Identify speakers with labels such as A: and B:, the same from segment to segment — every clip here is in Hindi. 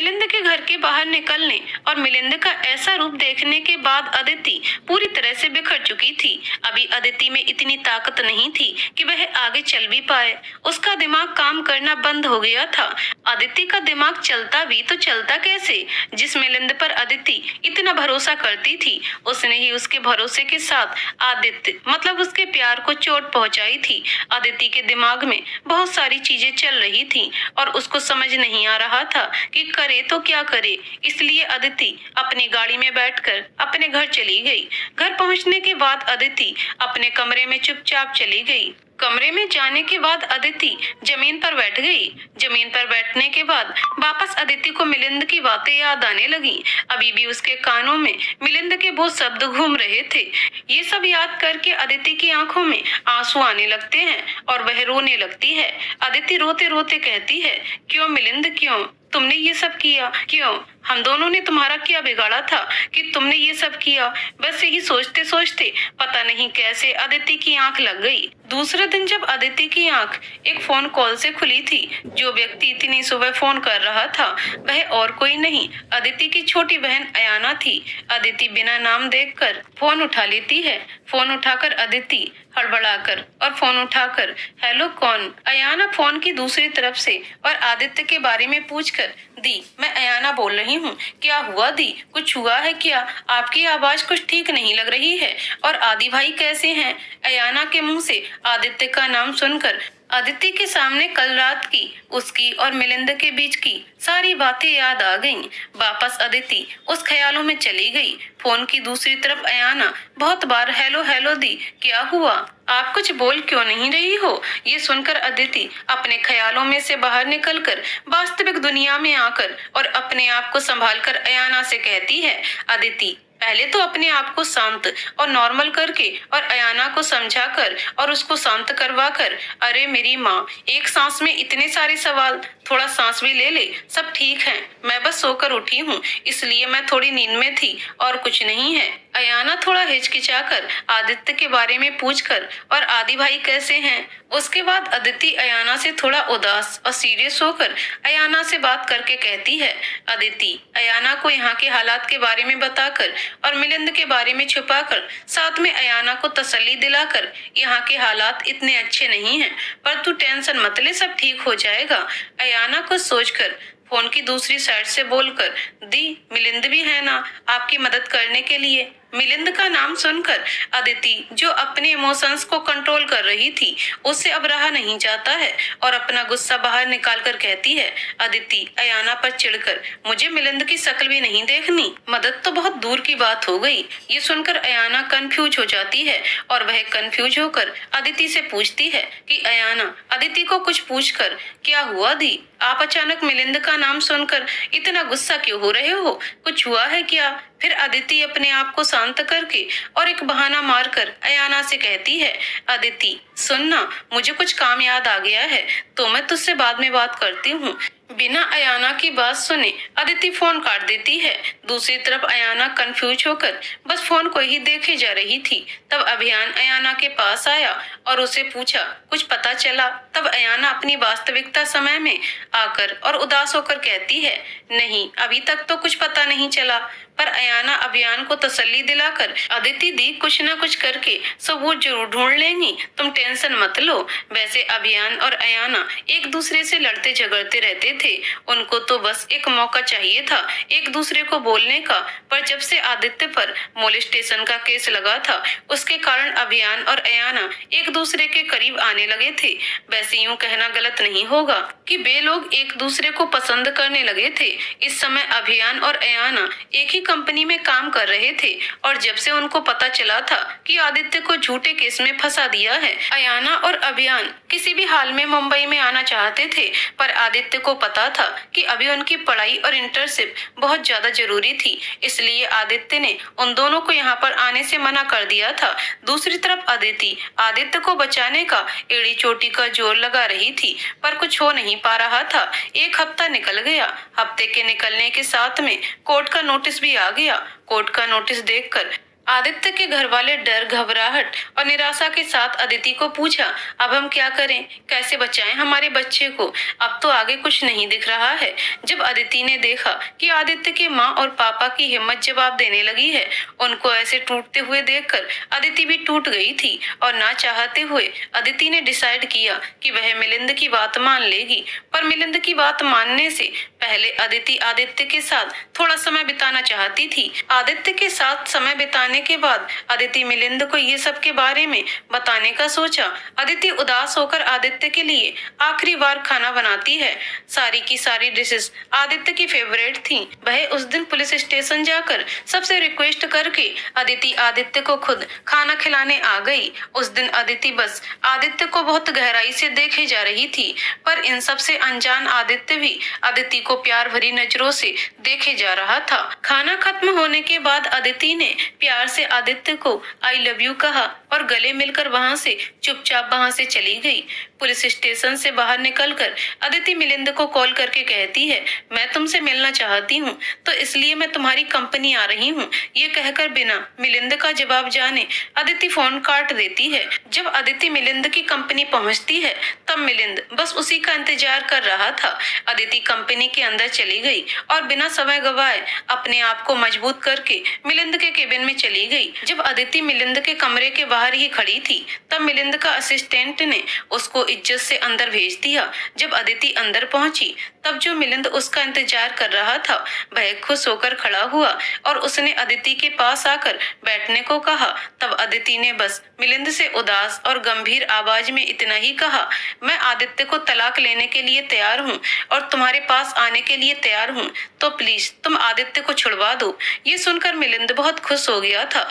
A: मिलिंद के घर के बाहर निकलने और मिलिंद का ऐसा रूप देखने के बाद अदिति पूरी तरह से बिखर चुकी थी। अभी अदिति में इतनी ताकत नहीं थी कि वह आगे चल भी पाए। उसका दिमाग काम करना बंद हो गया था। अदिति का दिमाग चलता भी तो चलता कैसे? जिस मिलिंद पर अदिति इतना भरोसा करती थी, उसने ही उसके भरोसे के साथ आदित्य मतलब उसके प्यार को चोट पहुंचाई थी। अदिति के दिमाग में बहुत सारी चीजें चल रही थी और उसको समझ नहीं आ रहा था कि करे तो क्या करे। इसलिए अदिति अपनी गाड़ी में बैठकर अपने घर चली गई। घर पहुंचने के बाद अदिति अपने कमरे में चुपचाप चली गई। कमरे में जाने के बाद अदिति जमीन पर बैठ गई। जमीन पर बैठने के बाद वापस अदिति को मिलिंद की बातें याद आने लगी। अभी भी उसके कानों में मिलिंद के वो शब्द घूम रहे थे। ये सब याद करके अदिति की आंखों में आंसू आने लगते हैं और वह रोने लगती है। अदिति रोते रोते कहती है, क्यों मिलिंद, क्यों तुमने ये सब किया? क्यों? हम दोनों ने तुम्हारा क्या बिगाड़ा था कि तुमने ये सब किया? बस यही सोचते सोचते पता नहीं कैसे अदिति की आंख लग गई। दूसरे दिन जब अदिति की आंख एक फोन कॉल से खुली थी, जो व्यक्ति इतनी सुबह फोन कर रहा था वह और कोई नहीं अदिति की छोटी बहन अयाना थी। अदिति बिना नाम देखकर फोन उठा लेती है। फोन उठाकर अदिति हड़बड़ाकर और फोन उठाकर, हेलो कौन? अयाना फोन की दूसरी तरफ से और आदित्य के बारे में पूछकर, दी मैं अयाना बोल रही हूँ। क्या हुआ दी? कुछ हुआ है क्या? आपकी आवाज कुछ ठीक नहीं लग रही है। और आदि भाई कैसे हैं? अयाना के मुंह से आदित्य का नाम सुनकर अदिति के सामने कल रात की उसकी और मिलिंद के बीच की सारी बातें याद आ गईं। वापस अदिति उस ख्यालों में चली गई। फोन की दूसरी तरफ अयाना बहुत बार हेलो हेलो दी, क्या हुआ? आप कुछ बोल क्यों नहीं रही हो? ये सुनकर अदिति अपने ख्यालों में से बाहर निकलकर वास्तविक दुनिया में आकर और अपने आप को संभालकर अयाना से कहती है, अदिति पहले तो अपने आप को शांत और नॉर्मल करके और अयाना को समझाकर और उसको शांत करवाकर, अरे मेरी माँ, एक सांस में इतने सारे सवाल, थोड़ा सांस भी ले ले, सब ठीक है, मैं बस सोकर उठी हूँ, इसलिए मैं थोड़ी नींद में थी और कुछ नहीं है। अयाना थोड़ा हिचकिचाकर आदित्य के बारे में पूछकर, और आदि भाई कैसे हैं? उसके बाद अदिति अयाना से थोड़ा उदास और सीरियस होकर अयाना से बात करके कहती है, अदिति अयाना को यहाँ के हालात के बारे में बताकर और मिलिंद के बारे में छुपाकर, साथ में अयाना को तसल्ली दिलाकर, यहाँ के हालात इतने अच्छे नहीं हैं, पर तू टेंशन मत ले, सब ठीक हो जाएगा। अयाना को सोचकर फोन की दूसरी साइड से बोलकर, दी मिलिंद भी है ना आपकी मदद करने के लिए? मिलिंद का नाम सुनकर अदिति, जो अपने इमोशंस को कंट्रोल कर रही थी, उससे अब रहा नहीं जाता है और अपना गुस्सा बाहर निकालकर कहती है, अदिति अयाना पर चिढ़कर, मुझे मिलिंद की शक्ल भी नहीं देखनी, मदद तो बहुत दूर की बात हो गई। ये सुनकर अयाना कंफ्यूज हो जाती है और वह कंफ्यूज होकर अदिति से पूछती है कि अयाना अदिति को कुछ पूछकर, क्या हुआ दी? आप अचानक मिलिंद का नाम सुनकर इतना गुस्सा क्यों हो रहे हो? कुछ हुआ है क्या? फिर अदिति अपने आप को शांत करके और एक बहाना मारकर अयाना से कहती है, अदिति सुनना, मुझे कुछ काम याद आ गया है, तो मैं तुझसे बाद में बात करती हूँ। बिना अयाना की बात सुने अदिति फोन काट देती है। दूसरी तरफ अयाना कंफ्यूज होकर बस फोन को ही देखे जा रही थी। तब अभियान अयाना के पास आया और उसे पूछा, कुछ पता चला? तब अयाना अपनी वास्तविकता समय में आकर और उदास होकर कहती है, नहीं अभी तक तो कुछ पता नहीं चला। पर अयाना अभियान को तसल्ली दिलाकर, अदिति दी कुछ न कुछ करके सबूत जरूर ढूंढ लेंगी, तुम टेंशन मत लो। वैसे अभियान और अयाना एक दूसरे से लड़ते झगड़ते रहते थे, उनको तो बस एक मौका चाहिए था एक दूसरे को बोलने का। पर जब से आदित्य पर मोलेस्टेशन का केस लगा था, उसके कारण अभियान और अयाना एक दूसरे के करीब आने लगे थे। वैसे यूं कहना गलत नहीं होगा कि वे लोग एक दूसरे को पसंद करने लगे थे। इस समय अभियान और अयाना एक ही कंपनी में काम कर रहे थे और जब से उनको पता चला था कि आदित्य को झूठे केस में फंसा दिया है, अयाना और अभियान किसी भी हाल में मुंबई में आना चाहते थे। पर आदित्य को पता था कि अभी उनकी पढ़ाई और इंटर्नशिप बहुत ज्यादा जरूरी थी, इसलिए आदित्य ने उन दोनों को यहाँ पर आने से मना कर दिया था। दूसरी तरफ अदिति आदित्य को बचाने का एड़ी चोटी का जोर लगा रही थी, पर कुछ हो नहीं पा रहा था। एक हफ्ता निकल गया। हफ्ते के निकलने के साथ में कोर्ट का नोटिस भी आ गया। कोर्ट का नोटिस देखकर आदित्य के घर वाले डर, घबराहट और निराशा के साथ अदिति को पूछा, अब हम क्या करें, कैसे बचाएं हमारे बच्चे को? अब तो आगे कुछ नहीं दिख रहा है। जब अदिति ने देखा कि आदित्य के माँ और पापा की हिम्मत जवाब देने लगी है, उनको ऐसे टूटते हुए देखकर अदिति भी टूट गई थी और ना चाहते हुए अदिति ने डिसाइड किया कि वह मिलिंद की बात मान लेगी। पर मिलिंद की बात मानने से पहले अदिति आदित्य के साथ थोड़ा समय बिताना चाहती थी। आदित्य के साथ समय बिताने के बाद अदिति मिलिंद को ये सब के बारे में बताने का सोचा। अदिति उदास होकर आदित्य के लिए आखिरी बार खाना बनाती है। सारी की सारी डिशेस आदित्य की फेवरेट थी। वह उस दिन पुलिस स्टेशन जाकर सबसे रिक्वेस्ट करके अदिति आदित्य को खुद खाना खिलाने आ गई। उस दिन अदिति बस आदित्य को बहुत गहराई से देखे जा रही थी, पर इन सब से अनजान आदित्य भी अदिति को प्यार भरी नजरों से देखे जा रहा था। खाना खत्म होने के बाद अदिति ने प्यार से आदित्य को आई लव यू कहा और गले मिलकर वहां से चुपचाप वहां से चली गई। पुलिस स्टेशन से बाहर निकलकर अदिति मिलिंद को कॉल करके कहती है, मैं तुमसे मिलना चाहती हूँ, तो इसलिए मैं तुम्हारी कंपनी आ रही हूँ। ये कहकर बिना मिलिंद का जवाब जाने अदिति फोन काट देती है। जब अदिति मिलिंद की कंपनी पहुंचती है, तब मिलिंद बस उसी का इंतजार कर रहा था। अदिति कंपनी के अंदर चली गई और बिना समय गवाए अपने आप को मजबूत करके मिलिंद के केबिन में चली गई। जब अदिति मिलिंद के कमरे के बाहर ही खड़ी थी, तब मिलिंद का असिस्टेंट ने उसको इज्जत से अंदर भेज दिया। जब अदिति अंदर पहुंची, तब जो मिलिंद उसका इंतजार कर रहा था, वह खुश होकर खड़ा हुआ और उसने अदिति के पास आकर बैठने को कहा। तब अदिति ने बस मिलिंद से उदास और गंभीर आवाज में इतना ही कहा, मैं आदित्य को तलाक लेने के लिए तैयार हूँ और तुम्हारे पास आने के लिए तैयार हूँ, तो प्लीज तुम आदित्य को छुड़वा दो। ये सुनकर मिलिंद बहुत खुश हो गया था,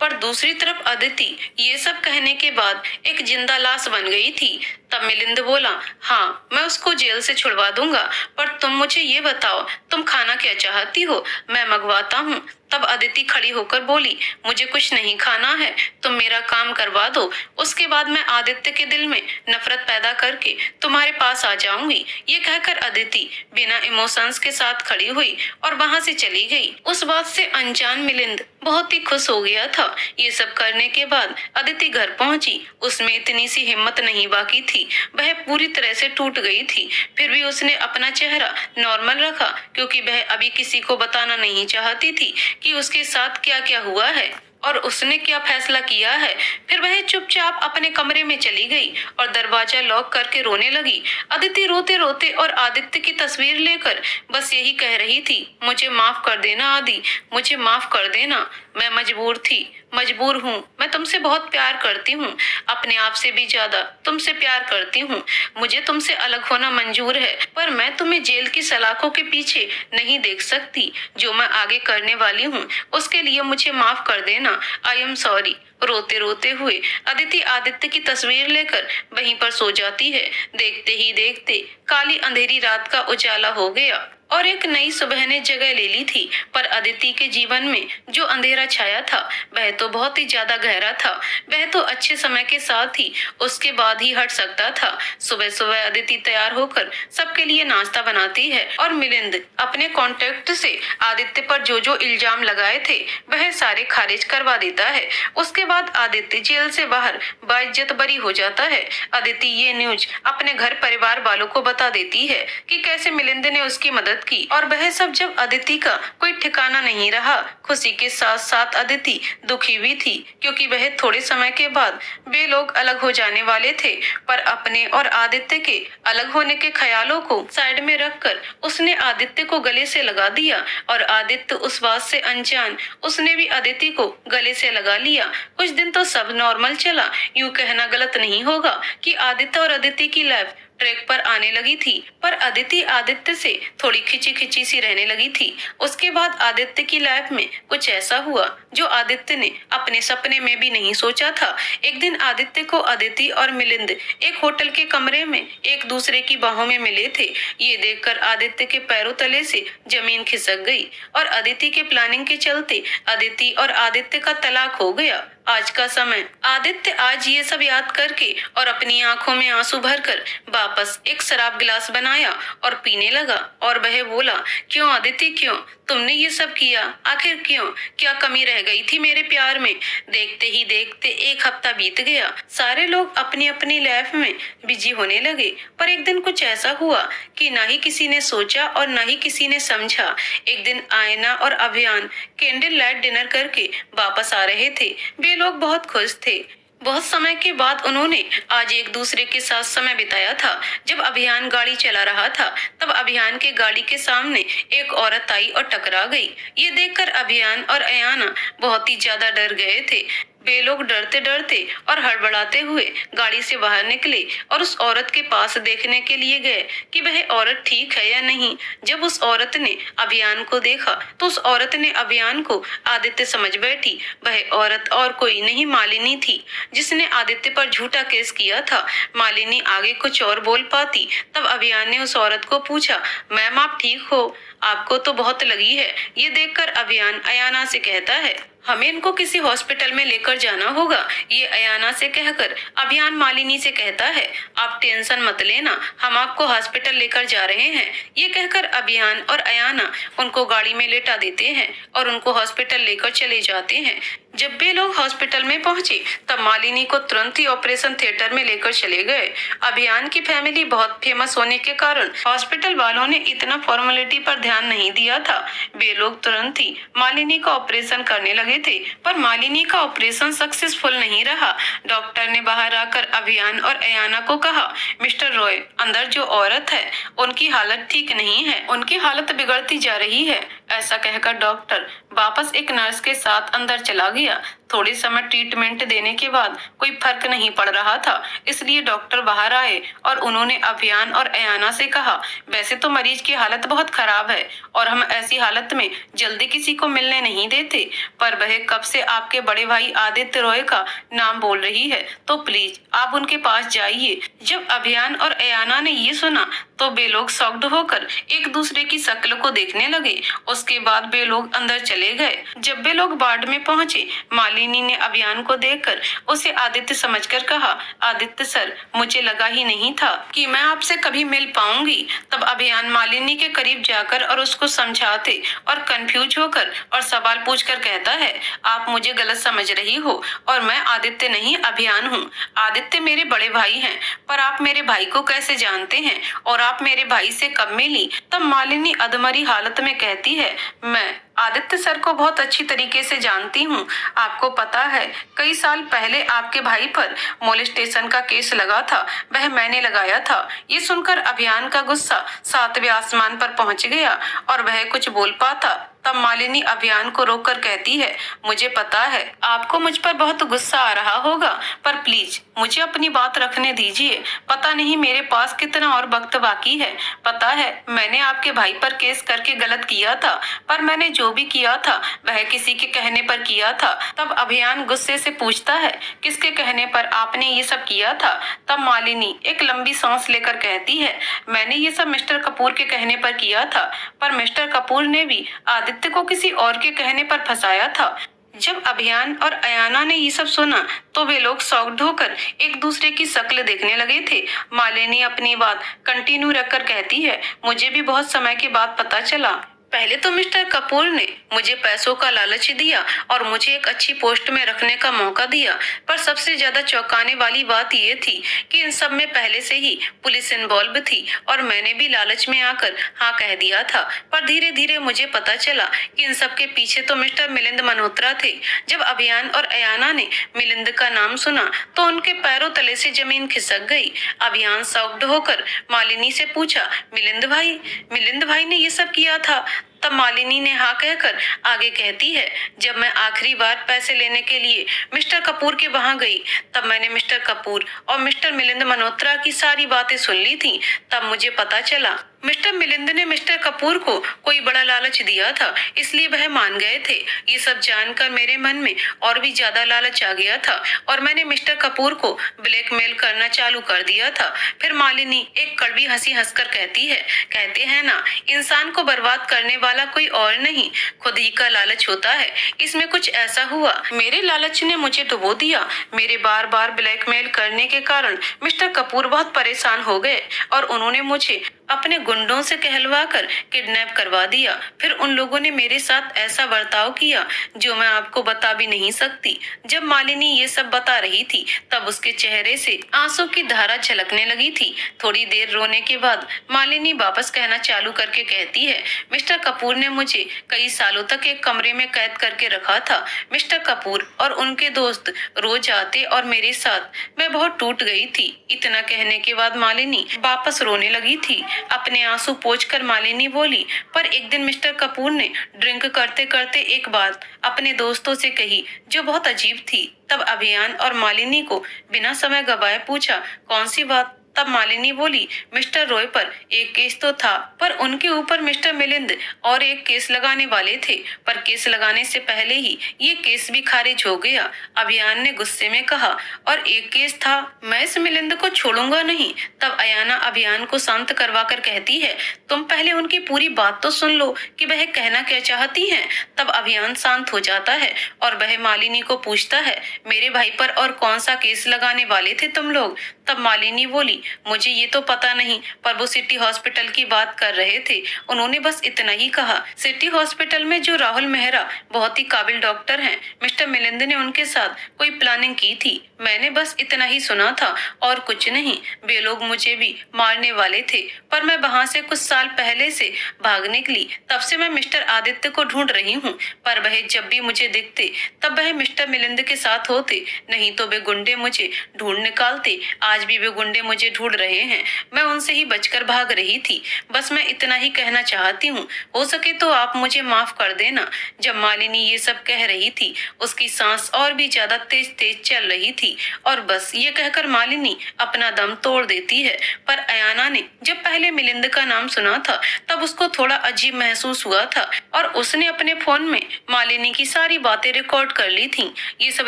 A: पर दूसरी तरफ अदिति ये सब कहने के बाद एक जिंदा लाश बन गई थी। तब मिलिंद बोला, हाँ मैं उसको जेल से छुड़वा दूंगा, पर तुम मुझे ये बताओ तुम खाना क्या चाहती हो, मैं मंगवाता हूँ। तब अदिति खड़ी होकर बोली, मुझे कुछ नहीं खाना है, तुम मेरा काम करवा दो, उसके बाद मैं आदित्य के दिल में नफरत पैदा करके तुम्हारे पास आ जाऊंगी। ये कहकर अदिति बिना इमोशंस के साथ खड़ी हुई और वहां से चली गई। उस बात से अनजान मिलिंद बहुत ही खुश हो गया था। ये सब करने के बाद अदिति घर पहुंची। उसमें इतनी सी हिम्मत नहीं बाकी थी, वह पूरी तरह से टूट गई थी। फिर भी उसने अपना चेहरा नॉर्मल रखा, क्योंकि वह अभी किसी को बताना नहीं चाहती थी कि उसके साथ क्या क्या हुआ है और उसने क्या फैसला किया है। फिर वह चुपचाप अपने कमरे में चली गई और दरवाजा लॉक करके रोने लगी। अदिति रोते रोते और आदित्य की तस्वीर लेकर बस यही कह रही थी, मुझे माफ कर देना आदि, मुझे माफ कर देना, मैं मजबूर थी, मजबूर हूँ, मैं तुमसे बहुत प्यार करती हूँ, अपने आप से भी ज्यादा तुमसे प्यार करती हूँ। मुझे तुमसे अलग होना मंजूर है, पर मैं तुम्हें जेल की सलाखों के पीछे नहीं देख सकती। जो मैं आगे करने वाली हूँ उसके लिए मुझे माफ कर देना, आई एम सॉरी। रोते रोते हुए अदिति आदित्य की तस्वीर लेकर वहीं पर सो जाती है। देखते ही देखते काली अंधेरी रात का उजाला हो गया और एक नई सुबह ने जगह ले ली थी। पर अदिति के जीवन में जो अंधेरा छाया था वह तो बहुत ही ज्यादा गहरा था। वह तो अच्छे समय के साथ ही उसके बाद ही हट सकता था। सुबह सुबह अदिति तैयार होकर सबके लिए नाश्ता बनाती है और मिलिंद अपने कॉन्टेक्ट से आदित्य पर जो जो इल्जाम लगाए थे वह सारे खारिज करवा देता है। उसके बाद आदित्य जेल से बाहर बाइज्जत बरी हो जाता है। अदिति ये न्यूज अपने घर परिवार वालों को बता देती है कि कैसे मिलिंद ने उसकी मदद की, और वह सब जब अदिति का कोई ठिकाना नहीं रहा। खुशी के साथ साथ अदिति दुखी भी थी, क्योंकि वह थोड़े समय के बाद वे लोग अलग हो जाने वाले थे। पर अपने और आदित्य के अलग होने के ख्यालों को साइड में रखकर उसने आदित्य को गले से लगा दिया और आदित्य उस बात से अनजान उसने भी अदिति को गले से लगा लिया। कुछ दिन तो सब नॉर्मल चला। यूं कहना गलत नहीं होगा कि आदित्य और अदिति की लाइफ ट्रैक पर आने लगी थी, पर अदिति आदित्य से थोड़ी खिंची खिंची सी रहने लगी थी। उसके बाद आदित्य की लाइफ में कुछ ऐसा हुआ जो आदित्य ने अपने सपने में भी नहीं सोचा था। एक दिन आदित्य को अदिति और मिलिंद एक होटल के कमरे में एक दूसरे की बाहों में मिले थे। ये देखकर आदित्य के पैरों तले से जमीन खिसक गई और अदिति के प्लानिंग के चलते अदिति और आदित्य का तलाक हो गया। आज का समय। आदित्य आज ये सब याद करके और अपनी आंखों में आंसू भरकर वापस एक शराब गिलास बनाया और पीने लगा। और वह बोला, क्यों आदित्य, क्यों तुमने ये सब किया? आखिर क्यों? क्या कमी रह गई थी मेरे प्यार में? देखते ही देखते एक हफ्ता बीत गया। सारे लोग अपनी अपनी लाइफ में बिजी होने लगे। पर एक दिन कुछ ऐसा हुआ कि ना ही किसी ने सोचा और ना ही किसी ने समझा। एक दिन आयना और अभियान कैंडल लाइट डिनर करके वापस आ रहे थे। वे लोग बहुत खुश थे। बहुत समय के बाद उन्होंने आज एक दूसरे के साथ समय बिताया था। जब अभियान गाड़ी चला रहा था तब अभियान के गाड़ी के सामने एक औरत आई और टकरा गई। ये देखकर अभियान और अयाना बहुत ही ज्यादा डर गए थे। वे लोग डरते डरते और हड़बड़ाते हुए गाड़ी से बाहर निकले और उस औरत के पास देखने के लिए गए कि वह औरत ठीक है या नहीं। जब उस औरत ने अभियान को देखा तो उस औरत ने अभियान को आदित्य समझ बैठी। वह औरत और कोई नहीं मालिनी थी, जिसने आदित्य पर झूठा केस किया था। मालिनी आगे कुछ और बोल पाती तब अभियान ने उस औरत को पूछा, मैम आप ठीक हो? आपको तो बहुत लगी है। ये देखकर अभियान अयाना से कहता है, हमें इनको किसी हॉस्पिटल में लेकर जाना होगा। ये अयाना से कहकर अभियान मालिनी से कहता है, आप टेंशन मत लेना, हम आपको हॉस्पिटल लेकर जा रहे हैं। ये कहकर अभियान और अयाना उनको गाड़ी में लेटा देते हैं और उनको हॉस्पिटल लेकर चले जाते हैं। जब वे लोग हॉस्पिटल में पहुंचे तब मालिनी को तुरंत ही ऑपरेशन थिएटर में लेकर चले गए। अभियान की फैमिली बहुत फेमस होने के कारण हॉस्पिटल वालों ने इतना फॉर्मेलिटी पर ध्यान नहीं दिया था। वे लोग तुरंत ही मालिनी का ऑपरेशन करने लगे थे, पर मालिनी का ऑपरेशन सक्सेसफुल नहीं रहा। डॉक्टर ने बाहर आकर अभियान और अयाना को कहा, मिस्टर रॉय, अंदर जो औरत है उनकी हालत ठीक नहीं है, उनकी हालत बिगड़ती जा रही है। ऐसा कहकर डॉक्टर वापस एक नर्स के साथ अंदर चला गया। थोड़े समय ट्रीटमेंट देने के बाद कोई फर्क नहीं पड़ रहा था, इसलिए डॉक्टर बाहर आए और उन्होंने अभियान और अयाना से कहा, वैसे तो मरीज की हालत बहुत खराब है और हम ऐसी हालत में जल्दी किसी को मिलने नहीं देते, पर वह कब से आपके बड़े भाई आदित्य रॉय का नाम बोल रही है, तो प्लीज आप उनके पास जाइए। जब अभियान और अयाना ने ये सुना तो वे लोग शॉक्ड होकर एक दूसरे की शक्ल को देखने लगे। उसके बाद वे लोग अंदर चले गए। जब वे लोग वार्ड में पहुंचे, मालिनी ने अभियान को देखकर उसे आदित्य समझकर कहा, आदित्य सर, मुझे लगा ही नहीं था कि मैं आपसे कभी मिल पाऊंगी। तब अभियान मालिनी के करीब जाकर और उसको समझाते और कंफ्यूज होकर और सवाल पूछकर कहता है, आप मुझे गलत समझ रही हो और मैं आदित्य नहीं अभियान हूँ। आदित्य मेरे बड़े भाई हैं, पर आप मेरे भाई को कैसे जानते हैं और आप मेरे भाई से कब मिली? तब मालिनी अधमरी हालत में कहती है, मैं आदित्य सर को बहुत अच्छी तरीके से जानती हूँ। आपको पता है, कई साल पहले आपके भाई पर मोलेस्टेशन का केस लगा था, वह मैंने लगाया था। ये सुनकर अभियान का गुस्सा 7वें आसमान पर पहुंच गया और वह कुछ बोल पाता। तब मालिनी अभियान को रोककर कहती है, मुझे पता है आपको मुझ पर बहुत गुस्सा आ रहा होगा, पर प्लीज मुझे अपनी बात रखने दीजिए। पता नहीं मेरे पास कितना और वक्त बाकी है। पता है मैंने आपके भाई पर केस करके गलत किया था, पर मैंने जो भी किया था वह किसी के कहने पर किया था। तब अभियान गुस्से से पूछता है, किसके कहने पर आपने ये सब किया था? तब मालिनी एक लंबी सांस लेकर कहती है, मैंने ये सब मिस्टर कपूर के कहने पर किया था, पर मिस्टर कपूर ने भी आदित्य को किसी और के कहने पर फंसाया था। जब अभियान और अयाना ने ये सब सुना तो वे लोग शॉक्ड होकर एक दूसरे की शक्ल देखने लगे थे। मालिनी अपनी बात कंटिन्यू रखकर कहती है, मुझे भी बहुत समय के बाद पता चला। पहले तो मिस्टर कपूर ने मुझे पैसों का लालच दिया और मुझे एक अच्छी पोस्ट में रखने का मौका दिया, पर सबसे ज्यादा चौंकाने वाली बात ये थी कि इन सब में पहले से ही पुलिस इन्वॉल्व थी और मैंने भी लालच में आकर हाँ कह दिया था। पर धीरे धीरे मुझे पता चला कि इन सब के पीछे तो मिस्टर मिलिंद मल्होत्रा थे। जब अभियान और अयाना ने मिलिंद का नाम सुना तो उनके पैरों तले से जमीन खिसक गई। अभियान शॉक्ड होकर मालिनी से पूछा, मिलिंद भाई ने ये सब किया था? तब मालिनी ने हाँ कहकर आगे कहती है, जब मैं आखिरी बार पैसे लेने के लिए मिस्टर कपूर के वहां गई तब मैंने मिस्टर कपूर और मिस्टर मिलिंद मल्होत्रा की सारी बातें सुन ली थी। तब मुझे पता चला मिस्टर मिलिंद ने मिस्टर कपूर को कोई बड़ा लालच दिया था, इसलिए वह मान गए थे। ये सब जानकर मेरे मन में और भी ज्यादा लालच आ गया था और मैंने मिस्टर कपूर को ब्लैकमेल करना चालू कर दिया था। फिर मालिनी एक कड़वी हंसी हंसकर कहती है, कहते हैं ना, इंसान को बर्बाद करने वाला कोई और नहीं, खुद ही का लालच होता है। इसमें कुछ ऐसा हुआ, मेरे लालच ने मुझे डुबो दिया। मेरे बार बार ब्लैकमेल करने के कारण मिस्टर कपूर बहुत परेशान हो गए और उन्होंने मुझे अपने गुंडों से कहलवा कर किडनैप करवा दिया। फिर उन लोगों ने मेरे साथ ऐसा बर्ताव किया जो मैं आपको बता भी नहीं सकती। जब मालिनी ये सब बता रही थी तब उसके चेहरे से आंसू की धारा झलकने लगी थी। थोड़ी देर रोने के बाद मालिनी वापस कहना चालू करके कहती है, मिस्टर कपूर ने मुझे कई सालों तक एक कमरे में कैद करके रखा था। मिस्टर कपूर और उनके दोस्त रोज आते और मेरे साथ मैं बहुत टूट गई थी। इतना कहने के बाद मालिनी वापस रोने लगी थी। अपने आंसू पोंछकर मालिनी बोली, पर एक दिन मिस्टर कपूर ने ड्रिंक करते करते एक बात अपने दोस्तों से कही जो बहुत अजीब थी। तब अभियान और मालिनी को बिना समय गवाए पूछा, कौन सी बात? तब मालिनी बोली, मिस्टर रॉय पर एक केस तो था, पर उनके ऊपर मिस्टर मिलिंद और एक केस लगाने वाले थे, पर केस लगाने से पहले ही ये केस भी खारिज हो गया। अभियान ने गुस्से में कहा, और एक केस था, मैं इस मिलिंद को छोड़ूंगा नहीं। तब अयाना अभियान को शांत करवा कर कहती है, तुम पहले उनकी पूरी बात तो सुन लो कि वह कहना क्या चाहती हैं। तब अभियान शांत हो जाता है और वह मालिनी को पूछता है, मेरे भाई पर और कौन सा केस लगाने वाले थे तुम लोग? तब मालिनी बोली, मुझे ये तो पता नहीं, पर वो सिटी हॉस्पिटल की बात कर रहे थे। उन्होंने बस इतना ही कहा। सिटी हॉस्पिटल में जो राहुल मेहरा बहुत ही काबिल डॉक्टर हैं, मिस्टर मिलिंद ने उनके साथ कोई प्लानिंग की थी। मैंने बस इतना ही सुना था और कुछ नहीं। वे लोग मुझे भी मारने वाले थे, पर मैं वहाँ से कुछ साल पहले से भाग निकली। तब से मैं मिस्टर आदित्य को ढूंढ रही हूँ, पर वह जब भी मुझे दिखते तब वह मिस्टर मिलिंद के साथ होते, नहीं तो वे गुंडे मुझे ढूंढ निकालते। आज भी वे गुंडे मुझे ढूंढ रहे हैं, मैं उनसे ही बचकर भाग रही थी। बस मैं इतना ही कहना चाहती हूँ, हो सके तो आप मुझे माफ कर देना। जब मालिनी ये सब कह रही थी, उसकी सांस और भी ज्यादा तेज तेज चल रही थी और बस ये कहकर मालिनी अपना दम तोड़ देती है। पर अयाना ने जब पहले मिलिंद का नाम सुना था तब उसको थोड़ा अजीब महसूस हुआ था और उसने अपने फोन में मालिनी की सारी बातें रिकॉर्ड कर ली थी। ये सब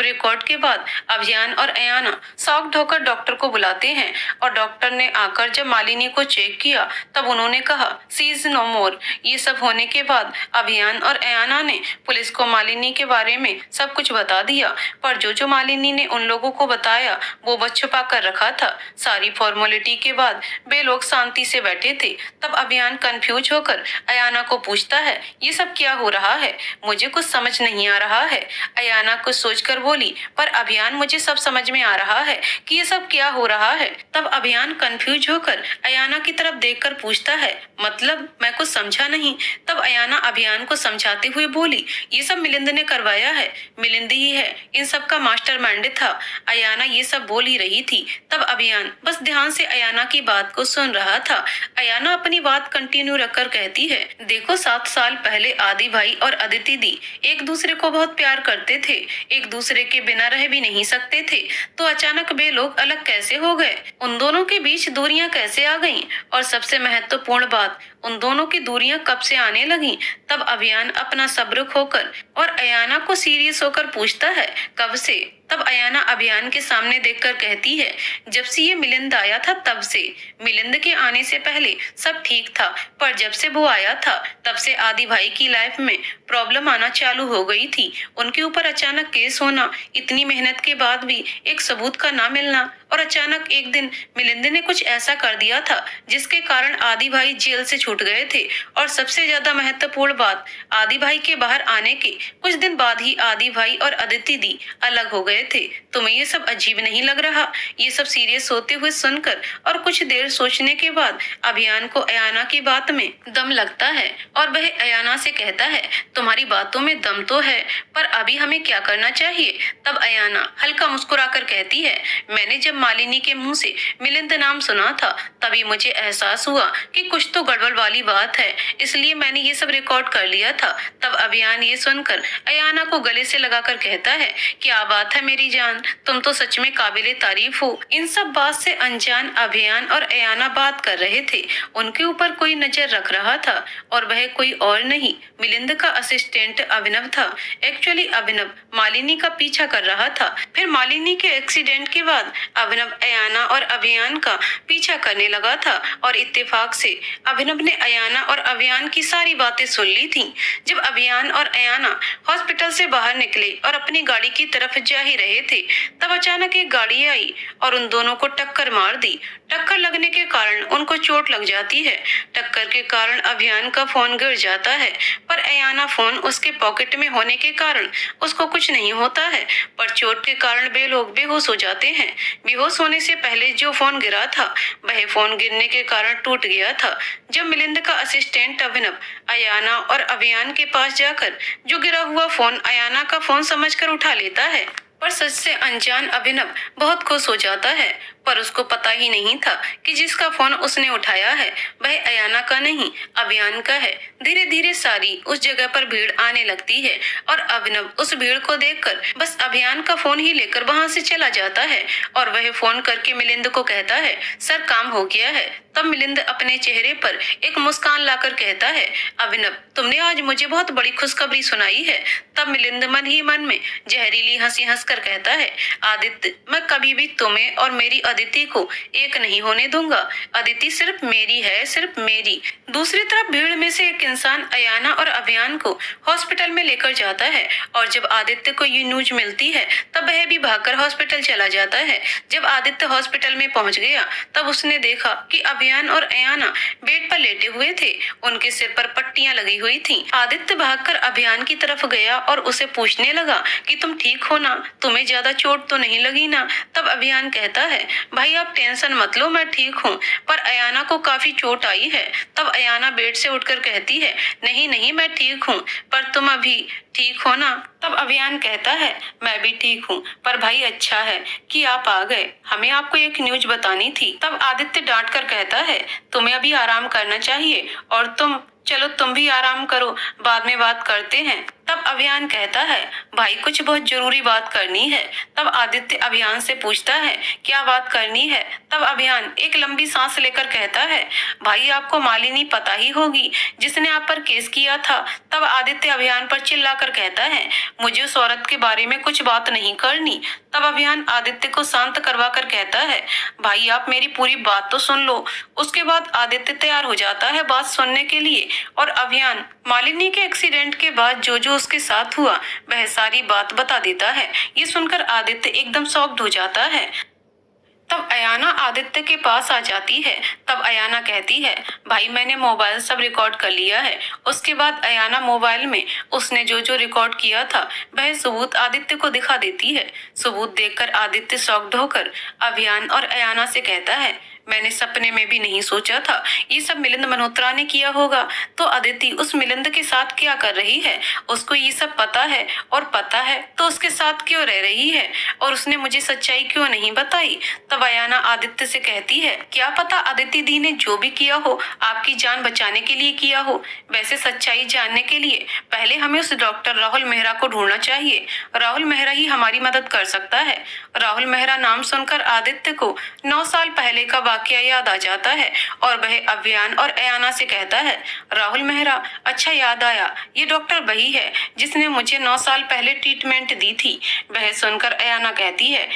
A: रिकॉर्ड के बाद अभियान और अयाना शॉक्ड होकर डॉक्टर को बुलाते हैं और डॉक्टर ने आकर जब मालिनी को चेक किया तब उन्होंने कहा, सी इज नो मोर। ये सब होने के बाद अभियान और अयाना ने पुलिस को मालिनी के बारे में सब कुछ बता दिया, पर जो मालिनी ने उन लोगों को बताया वो बस छुपा कर रखा था। सारी फॉर्मेलिटी के बाद वे लोग शांति से बैठे थे। तब अभियान कंफ्यूज होकर अयाना को पूछता है, ये सब क्या हो रहा है? मुझे कुछ समझ नहीं आ रहा है। अयाना कुछ सोचकर बोली, पर अभियान मुझे सब समझ में आ रहा है कि ये सब क्या हो रहा है। तब अभियान कंफ्यूज होकर अयाना की तरफ देखकर पूछता है, मतलब मैं कुछ समझा नहीं। तब अयाना अभियान को समझाते हुए बोली, ये सब मिलिंद ने करवाया है, मिलिंद ही है इन सब का मास्टरमाइंड था। अयाना ये सब बोल ही रही थी। तब अभियान बस ध्यान से अयाना की बात को सुन रहा था। अयाना अपनी बात कंटिन्यू रखकर कहती है, देखो 7 साल पहले आदि भाई और अदिति दी एक दूसरे को बहुत प्यार करते थे, एक दूसरे के बिना रह भी नहीं सकते थे, तो अचानक वे लोग अलग कैसे हो गए? उन दोनों के बीच दूरियां कैसे आ गईं? और सबसे महत्वपूर्ण बात, उन दोनों की दूरियां कब से आने लगी? तब अभियान अपना सब्र खोकर और अयाना को सीरियस होकर पूछता है, कब से? तब अयाना अभियान के सामने देखकर कहती है, जब से ये मिलिंद आया था तब से। मिलिंद के आने से पहले सब ठीक था, पर जब से वो आया था तब से आदि भाई की लाइफ में प्रॉब्लम आना चालू हो गई थी। उनके ऊपर अचानक केस होना, इतनी मेहनत के बाद भी एक सबूत का ना मिलना, और अचानक एक दिन मिलिंद ने कुछ ऐसा कर दिया था जिसके कारण आदि भाई जेल से छूट गए थे। और सबसे ज्यादा महत्वपूर्ण बात, आदि भाई के बाहर आने के कुछ दिन बाद ही आदि भाई और अदिति दी अलग हो गए थे। तुम्हें ये सब अजीब नहीं लग रहा? ये सब सीरियस होते हुए सुनकर और कुछ देर सोचने के बाद अभियान को अयाना की बात में दम लगता है और वह अयाना से कहता है, तुम्हारी बातों में दम तो है, पर अभी हमें क्या करना चाहिए? तब अयाना हल्का मुस्कुराकर कहती है, मैंने जब मालिनी के मुंह से मिलिंद नाम सुना था तभी मुझे एहसास हुआ कि कुछ तो गड़बड़ वाली बात है, इसलिए मैंने ये सब रिकॉर्ड कर लिया था। तब अभियान ये सुनकर अयाना को गले से लगाकर कहता है, क्या बात है मेरी जान, तुम तो सच में काबिले तारीफ हो। इन सब बात से अनजान अभियान और अयाना बात कर रहे थे। उनके ऊपर कोई नजर रख रहा था और वह कोई और नहीं, मिलिंद का असिस्टेंट अभिनव था। एक्चुअली अभिनव मालिनी का पीछा कर रहा था। फिर मालिनी के एक्सीडेंट के बाद अभिनव अयाना और अभियान का पीछा करने लगा था और इत्तेफाक से अभिनव ने अयाना और अभियान की सारी बातें सुन ली थी। जब अभियान और अयाना हॉस्पिटल से बाहर निकले और अपनी गाड़ी की तरफ जा ही रहे थे, तब अचानक एक गाड़ी आई और उन दोनों को टक्कर मार दी। टक्कर लगने के कारण उनको चोट लग जाती है। टक्कर के कारण अभियान का फोन गिर जाता है, पर अयाना फोन उसके पॉकेट में होने के कारण उसको कुछ नहीं होता है, पर चोट के कारण वे लोग बेहोश हो जाते हैं। बेहोश होने से पहले जो फोन गिरा था वह फोन गिरने के कारण टूट गया था। जब मिलिंद का असिस्टेंट अभिनव अयाना और अभियान के पास जाकर जो गिरा हुआ फोन अयाना का फोन समझकर उठा लेता है, पर सच से अनजान अभिनव बहुत खुश हो जाता है, पर उसको पता ही नहीं था कि जिसका फोन उसने उठाया है वह अयाना का नहीं, अभियान का है। धीरे धीरे सारी उस जगह पर भीड़ आने लगती है और अभिनव उस भीड़ को देखकर बस अभियान का फोन ही लेकर वहां से चला जाता है और वह फोन करके मिलिंद को कहता है, सर काम हो गया है। तब मिलिंद अपने चेहरे पर एक मुस्कान लाकर कहता है, अभिनव तुमने आज मुझे बहुत बड़ी खुशखबरी सुनाई है। तब मिलिंद मन ही मन में जहरीली हंसी हंसकर कहता है, आदित्य मैं कभी भी तुम्हें और मेरी अदिति को एक नहीं होने दूंगा। अदिति सिर्फ मेरी है, सिर्फ मेरी। दूसरी तरफ भीड़ में से एक इंसान अयाना और अभियान को हॉस्पिटल में लेकर जाता है और जब आदित्य को ये न्यूज मिलती है तब वह भी भागकर हॉस्पिटल चला जाता है। जब आदित्य हॉस्पिटल में पहुंच गया तब उसने देखा कि अभियान और अयाना बेड पर लेटे हुए थे, उनके सिर पर पट्टियां लगी हुई थी। आदित्य भागकर अभियान की तरफ गया और उसे पूछने लगा कि तुम ठीक हो ना, तुम्हें ज्यादा चोट तो नहीं लगी ना। तब अभियान कहता है, भाई आप टेंशन मत लो, मैं ठीक हूँ, पर अयाना को काफी चोट आई है। तब अयाना बेड से उठकर कहती है, नहीं नहीं मैं ठीक हूँ, पर तुम अभी ठीक हो ना। तब अभियान कहता है, मैं भी ठीक हूँ, पर भाई अच्छा है कि आप आ गए, हमें आपको एक न्यूज बतानी थी। तब आदित्य डांट कर कहता है, तुम्हें अभी आराम करना चाहिए और चलो तुम भी आराम करो, बाद में बात करते हैं। तब अभियान कहता है, भाई कुछ बहुत जरूरी बात करनी है। तब आदित्य अभियान से पूछता है, क्या बात करनी है। तब अभियान एक लंबी सांस लेकर कहता है, भाई आपको मालिनी पता ही होगी जिसने आप पर केस किया था। तब आदित्य अभियान पर चिल्लाकर कहता है, मुझे उस औरत के बारे में कुछ बात नहीं करनी। तब अभियान आदित्य को शांत करवा कर कहता है, भाई आप मेरी पूरी बात तो सुन लो। उसके बाद आदित्य तैयार हो जाता है बात सुनने के लिए और अभियान मालिनी के एक्सीडेंट के बाद जो उसके साथ हुआ वह सारी बात बता देता है। ये सुनकर आदित्य एकदम शॉक्ड हो जाता है। तब अयाना आदित्य के पास आ जाती है। तब अयाना कहती है, भाई मैंने मोबाइल सब रिकॉर्ड कर लिया है। उसके बाद अयाना मोबाइल में उसने जो रिकॉर्ड किया था वह सबूत आदित्य को दिखा देती है। सबूत देखकर आदित्य शॉक्ड होकर अभियान और अयाना से कहता है, मैंने सपने में भी नहीं सोचा था ये सब मिलिंद मल्होत्रा ने किया होगा। तो अदिति उस मिलिंद के साथ क्या कर रही है, उसको ये सब पता है, और पता है तो उसके साथ क्यों रह रही है, और उसने मुझे सच्चाई क्यों नहीं बताई। तब अयाना आदित्य से कहती है, क्या पता अदिति दी ने जो भी किया हो आपकी जान बचाने के लिए किया हो। वैसे सच्चाई जानने के लिए पहले हमें उस डॉक्टर राहुल मेहरा को ढूंढना चाहिए। राहुल मेहरा ही हमारी मदद कर सकता है। राहुल मेहरा नाम सुनकर आदित्य को 9 साल पहले का वाकया याद आ जाता है और वह अभियान और अयाना से कहता है, राहुल मेहरा, अच्छा याद आया, ये डॉक्टर वही है जिसने मुझे 9 साल पहले ट्रीटमेंट दी थी। वह सुनकर अयाना कहती है,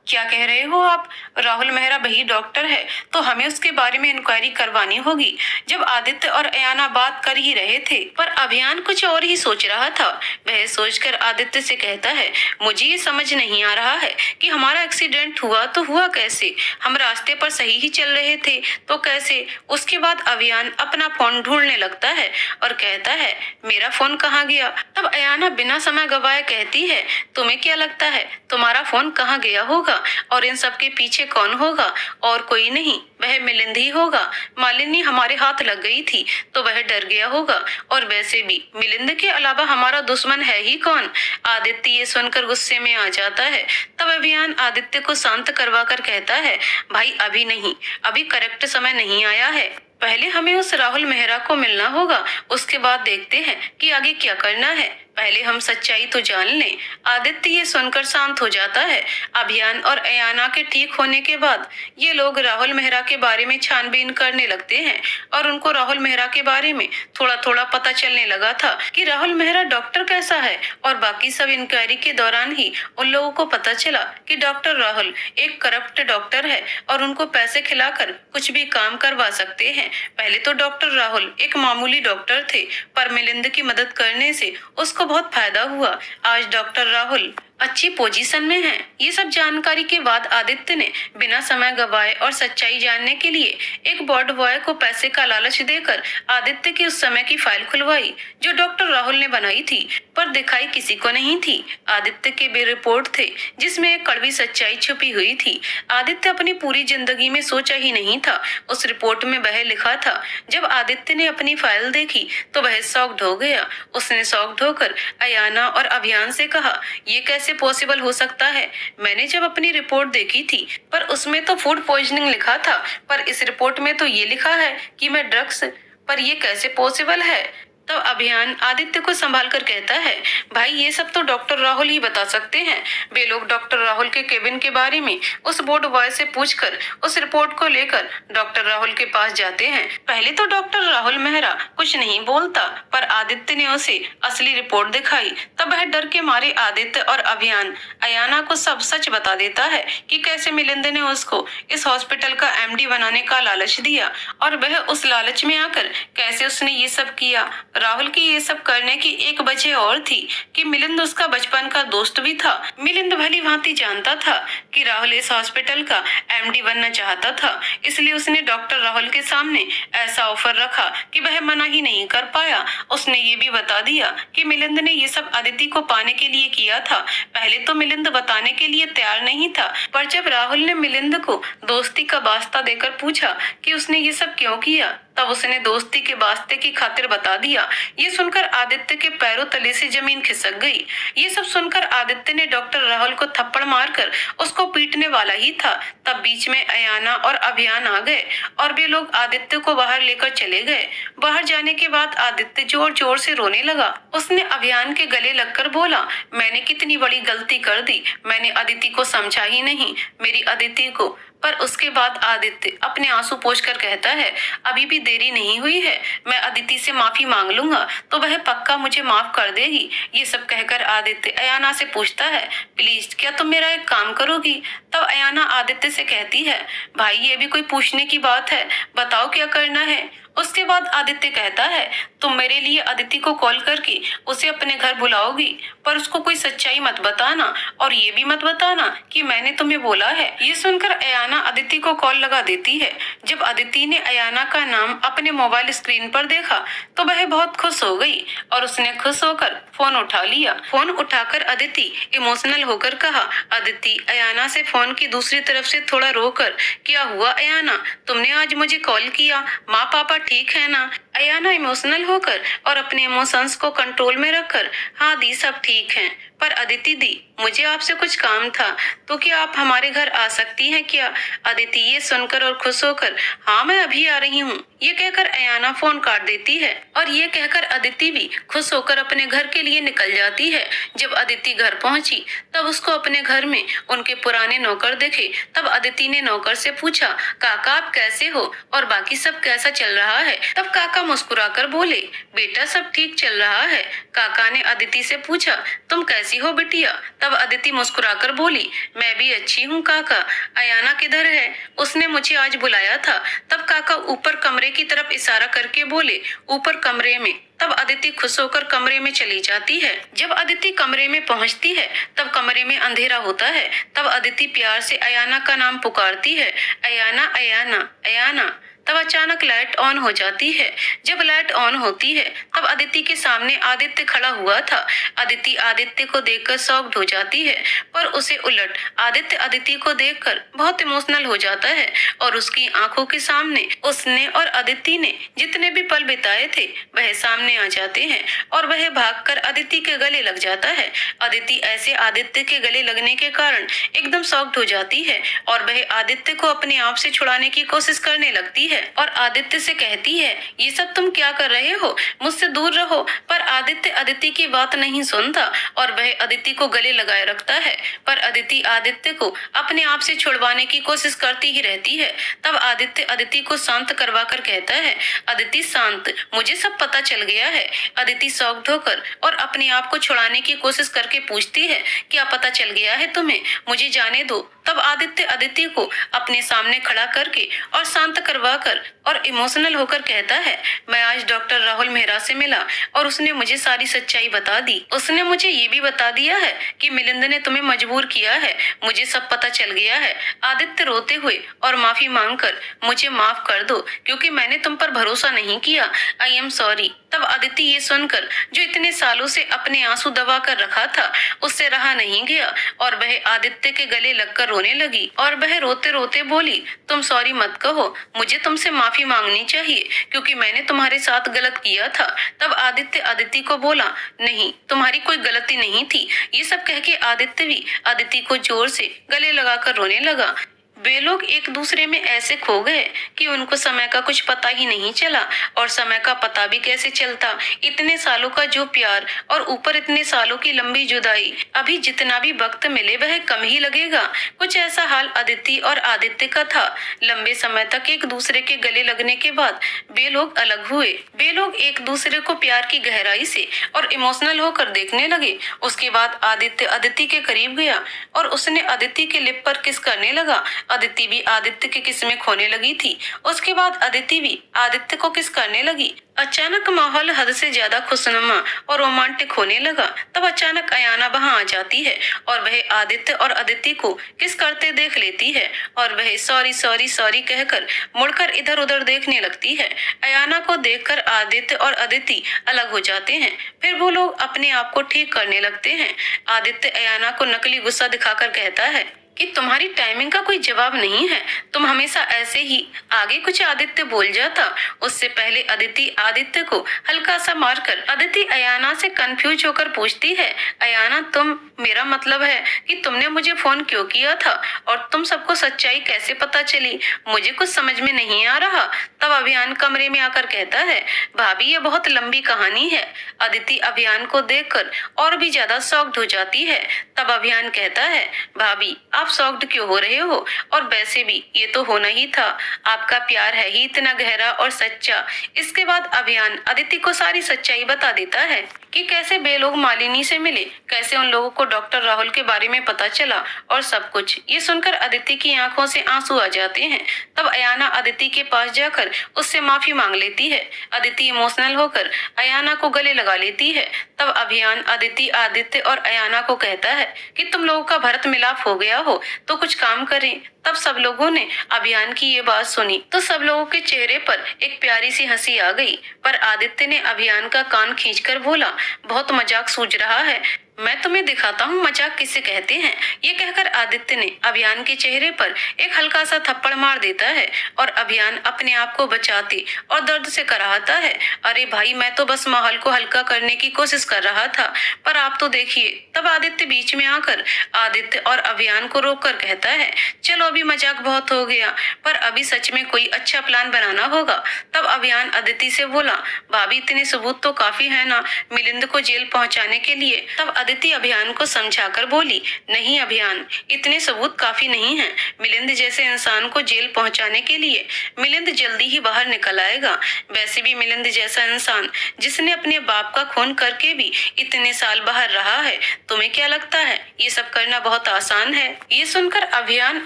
A: क्या कह रहे हो आप? राहुल मेहरा वही डॉक्टर है, तो हमें उसके बारे में इंक्वायरी करवानी होगी। जब आदित्य और अयाना बात कर ही रहे थे पर अभियान कुछ और ही सोच रहा था। वह सोचकर आदित्य से कहता है, मुझे ये समझ नहीं आ रहा है कि हमारा एक्सीडेंट हुआ तो हुआ कैसे। हम रास्ते पर सही ही चल रहे थे तो कैसे। उसके बाद अभियान अपना फोन ढूंढने लगता है और कहता है, मेरा फोन कहाँ गया। तब अयाना बिना समय गवाए कहती है, तुम्हें क्या लगता है तुम्हारा फोन कहाँ गया होगा और इन सब के पीछे कौन होगा? और कोई नहीं, वह मिलिंद ही होगा। मालिनी हमारे हाथ लग गई थी तो वह डर गया होगा, और वैसे भी मिलिंद के अलावा हमारा दुश्मन है ही कौन। आदित्य ये सुनकर गुस्से में आ जाता है। तब अभियान आदित्य को शांत करवा कर कहता है, भाई अभी नहीं, अभी करेक्ट समय नहीं आया है। पहले हमें उस राहुल मेहरा को मिलना होगा, उसके बाद देखते हैं कि आगे क्या करना है। पहले हम सच्चाई तो जान लें। आदित्य ये सुनकर शांत हो जाता है। अभियान और अयाना के ठीक होने के बाद ये लोग राहुल मेहरा के बारे में छानबीन करने लगते हैं और उनको राहुल मेहरा के बारे में थोड़ा थोड़ा पता चलने लगा था कि राहुल मेहरा डॉक्टर कैसा है, और बाकी सब इंक्वायरी के दौरान ही उन लोगों को पता चला कि डॉक्टर राहुल एक करप्ट डॉक्टर है और उनको पैसे खिलाकर कुछ भी काम करवा सकते हैं। पहले तो डॉक्टर राहुल एक मामूली डॉक्टर थे, पर मिलिंद की मदद करने से उसको बहुत फायदा हुआ। आज डॉक्टर राहुल अच्छी पोजीशन में है। ये सब जानकारी के बाद आदित्य ने बिना समय गवाए और सच्चाई जानने के लिए एक वार्ड बॉय को पैसे का लालच देकर आदित्य की उस समय की फाइल खुलवाई जो डॉक्टर राहुल ने बनाई थी, पर दिखाई किसी को नहीं थी। आदित्य के भी रिपोर्ट थे जिसमें एक कड़वी सच्चाई छुपी हुई थी। आदित्य अपनी पूरी जिंदगी में सोचा ही नहीं था उस रिपोर्ट में वह लिखा था। जब आदित्य ने अपनी फाइल देखी तो वह शॉक्ड हो गया। उसने शॉक्ड होकर अयाना और अभियान से कहा, ये कैसे पॉसिबल हो सकता है? मैंने जब अपनी रिपोर्ट देखी थी पर उसमें तो फूड पॉइजनिंग लिखा था, पर इस रिपोर्ट में तो ये लिखा है कि मैं ड्रग्स, पर ये कैसे पॉसिबल है? तब अभियान आदित्य को संभाल कर कहता है, भाई ये सब तो डॉक्टर राहुल ही बता सकते हैं। वे लोग डॉक्टर राहुल के केबिन के बारे में उस बोर्ड बॉय से पूछकर उस रिपोर्ट को लेकर डॉक्टर राहुल के पास जाते हैं। पहले तो डॉक्टर राहुल मेहरा कुछ नहीं बोलता, पर आदित्य ने उसे असली रिपोर्ट दिखाई। तब वह डर के मारे आदित्य और अभियान अयाना को सब सच बता देता है कि कैसे मिलिंद ने उसको इस हॉस्पिटल का एमडी बनाने का लालच दिया और वह उस लालच में आकर कैसे उसने ये सब किया। राहुल की ये सब करने की एक वजह और थी कि मिलिंद उसका बचपन का दोस्त भी था। मिलिंद भली भांति जानता था कि राहुल इस हॉस्पिटल का एमडी बनना चाहता था, इसलिए उसने डॉक्टर राहुल के सामने ऐसा ऑफर रखा कि वह मना ही नहीं कर पाया। उसने ये भी बता दिया कि मिलिंद ने ये सब अदिति को पाने के लिए किया था। पहले तो मिलिंद बताने के लिए तैयार नहीं था, पर जब राहुल ने मिलिंद को दोस्ती का वास्ता देकर पूछा कि उसने ये सब क्यों किया, तब उसने दोस्ती के वास्ते की खातिर बता दिया। ये सुनकर आदित्य के पैरों तले से जमीन खिसक गई। ये सब सुनकर आदित्य ने डॉक्टर राहुल को थप्पड़ मारकर उसको पीटने वाला ही था। तब बीच में अयाना और अभियान आ गए और वे लोग आदित्य को बाहर लेकर चले गए। बाहर जाने के बाद आदित्य जोर जोर से रोने लगा। उसने अभियान के गले लगकर बोला, मैंने कितनी बड़ी गलती कर दी, मैंने अदिति को समझा ही नहीं, मेरी अदिति को। पर उसके बाद आदित्य अपने आंसू पोंछकर कहता है, अभी भी देरी नहीं हुई है, मैं अदिति से माफी मांग लूंगा तो वह पक्का मुझे माफ कर देगी। ये सब कहकर आदित्य अयाना से पूछता है, प्लीज क्या तुम मेरा एक काम करोगी? तब अयाना आदित्य से कहती है, भाई ये भी कोई पूछने की बात है, बताओ क्या करना है। उसके बाद आदित्य कहता है, तुम मेरे लिए अदिति को कॉल करके उसे अपने घर बुलाओगी, पर उसको कोई सच्चाई मत बताना और ये भी मत बताना कि मैंने तुम्हें बोला है। ये सुनकर अयाना अदिति को कॉल लगा देती है। जब अदिति ने अयाना का नाम अपने मोबाइल स्क्रीन पर देखा तो वह बहुत खुश हो गई और उसने खुश होकर फोन उठा लिया। फोन उठाकर अदिति इमोशनल होकर कहा, अदिति अयाना से फोन की दूसरी तरफ से थोड़ा रोकर, क्या हुआ अयाना, तुमने आज मुझे कॉल किया, माँ पापा ठीक है ना? अयाना इमोशनल होकर और अपने इमोशंस को कंट्रोल में रखकर, हाँ दी सब ठीक हैं, पर अदिति दी मुझे आपसे कुछ काम था, तो क्या आप हमारे घर आ सकती हैं क्या? अदिति ये सुनकर और खुश होकर, हाँ मैं अभी आ रही हूँ, ये कहकर अयाना फोन काट देती है और ये कहकर अदिति भी खुश होकर अपने घर के लिए निकल जाती है। जब अदिति घर पहुंची तब उसको अपने घर में उनके पुराने नौकर दिखे। तब अदिति ने नौकर से पूछा, काका आप कैसे हो और बाकी सब कैसा चल रहा है? तब काका मुस्कुराकर बोले, बेटा सब ठीक चल रहा है। काका ने अदिति से पूछा, तुम कैसी हो बिटिया? तब अदिति मुस्कुराकर बोली, मैं भी अच्छी हूँ काका। अयाना किधर है? उसने मुझे आज बुलाया था। तब काका ऊपर कमरे की तरफ इशारा करके बोले, ऊपर कमरे में। तब अदिति खुश होकर कमरे में चली जाती है। जब अदिति कमरे में पहुंचती है तब कमरे में अंधेरा होता है। तब अदिति प्यार से अयाना का नाम पुकारती है, अयाना अयाना अयाना। तब अचानक लाइट ऑन हो जाती है। जब लाइट ऑन होती है तब अदिति के सामने आदित्य खड़ा हुआ था। अदिति आदित्य को देखकर शॉक्ड हो जाती है, पर उसे उलट आदित्य अदिति को देखकर बहुत इमोशनल हो जाता है और उसकी आंखों के सामने उसने और अदिति ने जितने भी पल बिताए थे वह सामने आ जाते हैं और वह भागकर अदिति के गले लग जाता है। अदिति ऐसे आदित्य के गले लगने के कारण एकदम शॉक्ड हो जाती है और वह आदित्य को अपने आप से छुड़ाने की कोशिश करने लगती है। है और आदित्य से कहती है, ये सब तुम क्या कर रहे हो, मुझसे दूर रहो। पर आदित्य अदिति की बात नहीं सुनता और वह अदिति को गले लगाए रखता है। पर अदिति आदित्य को अपने आप से छुड़वाने की कोशिश करती ही रहती है। तब आदित्य अदिति को शांत करवा कर कहता है, अदिति शांत, मुझे सब पता चल गया है। अदिति शॉक्ड होकर और अपने आप को छुड़ाने की कोशिश करके पूछती है, क्या पता चल गया है तुम्हें, मुझे जाने दो। तब आदित्य अदिति को अपने सामने खड़ा करके और शांत करवा कर और इमोशनल होकर कहता है, मैं आज डॉक्टर राहुल मेहरा से मिला और उसने मुझे सारी सच्चाई बता दी। उसने मुझे ये भी बता दिया है कि मिलिंद ने तुम्हें मजबूर किया है, मुझे सब पता चल गया है। आदित्य रोते हुए और माफी मांगकर, मुझे माफ कर दो क्योंकि मैंने तुम पर भरोसा नहीं किया, आई एम सॉरी। तब अदिति ये सुनकर, जो इतने सालों से अपने आंसू दबा कर रखा था, उससे रहा नहीं गया और वह आदित्य के गले लगकर रोने लगी और वह रोते रोते बोली, तुम सॉरी मत कहो, मुझे तुमसे माफी मांगनी चाहिए क्योंकि मैंने तुम्हारे साथ गलत किया था। तब आदित्य अदिति को बोला, नहीं, तुम्हारी कोई गलती नहीं थी। ये सब कह के आदित्य भी अदिति को जोर से गले लगाकर रोने लगा। वे लोग एक दूसरे में ऐसे खो गए कि उनको समय का कुछ पता ही नहीं चला और समय का पता भी कैसे चलता। इतने सालों का जो प्यार और ऊपर इतने सालों की लंबी जुदाई, अभी जितना भी वक्त मिले वह कम ही लगेगा। कुछ ऐसा हाल अदिति और आदित्य का था। लंबे समय तक एक दूसरे के गले लगने के बाद वे लोग अलग हुए। वे लोग एक दूसरे को प्यार की गहराई से और इमोशनल होकर देखने लगे। उसके बाद आदित्य अदिति के करीब गया और उसने अदिति के लिप पर किस करने लगा। अदिति भी आदित्य के किस में खोने लगी थी। उसके बाद अदिति भी आदित्य को किस करने लगी। अचानक माहौल हद से ज्यादा खुशनुमा और रोमांटिक होने लगा। तब अचानक अयाना वहां आ जाती है और वह आदित्य और अदिति को किस करते देख लेती है और वह सॉरी सॉरी सॉरी कहकर मुड़कर इधर उधर देखने लगती है। अयाना को देखकर आदित्य और अदिति अलग हो जाते हैं। फिर वो लोग अपने आप को ठीक करने लगते हैं। आदित्य अयाना को नकली गुस्सा दिखाकर कहता है कि तुम्हारी टाइमिंग का कोई जवाब नहीं है, तुम हमेशा ऐसे ही। आगे कुछ आदित्य बोल जाता, उससे पहले अदिति आदित्य को हल्का सा मारकर अदिति अयाना से कंफ्यूज होकर पूछती है, अयाना तुम, मेरा मतलब है कि तुमने मुझे फोन क्यों किया था और तुम सबको सच्चाई कैसे पता चली, मुझे कुछ समझ में नहीं आ रहा। तब अभियान कमरे में आकर कहता है, भाभी ये बहुत लंबी कहानी है। अदिति अभियान को देखकर और भी ज्यादा शॉक्ड हो जाती है। तब अभियान कहता है, भाभी आप शॉक्ड क्यों हो रहे हो, और वैसे भी ये तो होना ही था, आपका प्यार है ही इतना गहरा और सच्चा। इसके बाद अभियान अदिति को सारी सच्चाई बता देता है कि कैसे वे लोग मालिनी से मिले, कैसे उन लोगों को डॉक्टर राहुल के बारे में पता चला और सब कुछ। ये सुनकर अदिति की आंखों से आंसू आ जाते हैं। तब अयाना अदिति के पास जाकर उससे माफी मांग लेती है। अदिति इमोशनल होकर अयाना को गले लगा लेती है। तब अभियान अदिति आदित्य और अयाना को कहता है कि तुम लोगों का भरत मिलाप हो गया हो तो कुछ काम करें। तब सब लोगों ने अभियान की ये बात सुनी तो सब लोगों के चेहरे पर एक प्यारी सी हंसी आ गई। पर आदित्य ने अभियान का कान खींचकर बोला, बहुत मजाक सूझ रहा है, मैं तुम्हें दिखाता हूँ मजाक किसे कहते हैं। ये कहकर आदित्य ने अभियान के चेहरे पर एक हल्का सा थप्पड़ मार देता है और अभियान अपने आप को बचाते और दर्द से कराहता है, अरे भाई मैं तो बस माहौल को हल्का करने की कोशिश कर रहा था, पर आप तो देखिए। तब आदित्य बीच में आकर आदित्य और अभियान को रोक कर कहता है, चलो अभी मजाक बहुत हो गया, पर अभी सच में कोई अच्छा प्लान बनाना होगा। तब अभियान अदिति से बोला, भाभी इतने सबूत तो काफी है ना मिलिंद को जेल पहुंचाने के लिए। तब अदिति अभियान को समझाकर बोली, नहीं अभियान, इतने सबूत काफी नहीं हैं मिलिंद जैसे इंसान को जेल पहुंचाने के लिए। मिलिंद जल्दी ही बाहर निकल आएगा। वैसे भी मिलिंद जैसा इंसान जिसने अपने बाप का खून करके भी इतने साल बाहर रहा है, तुम्हें क्या लगता है ये सब करना बहुत आसान है। ये सुनकर अभियान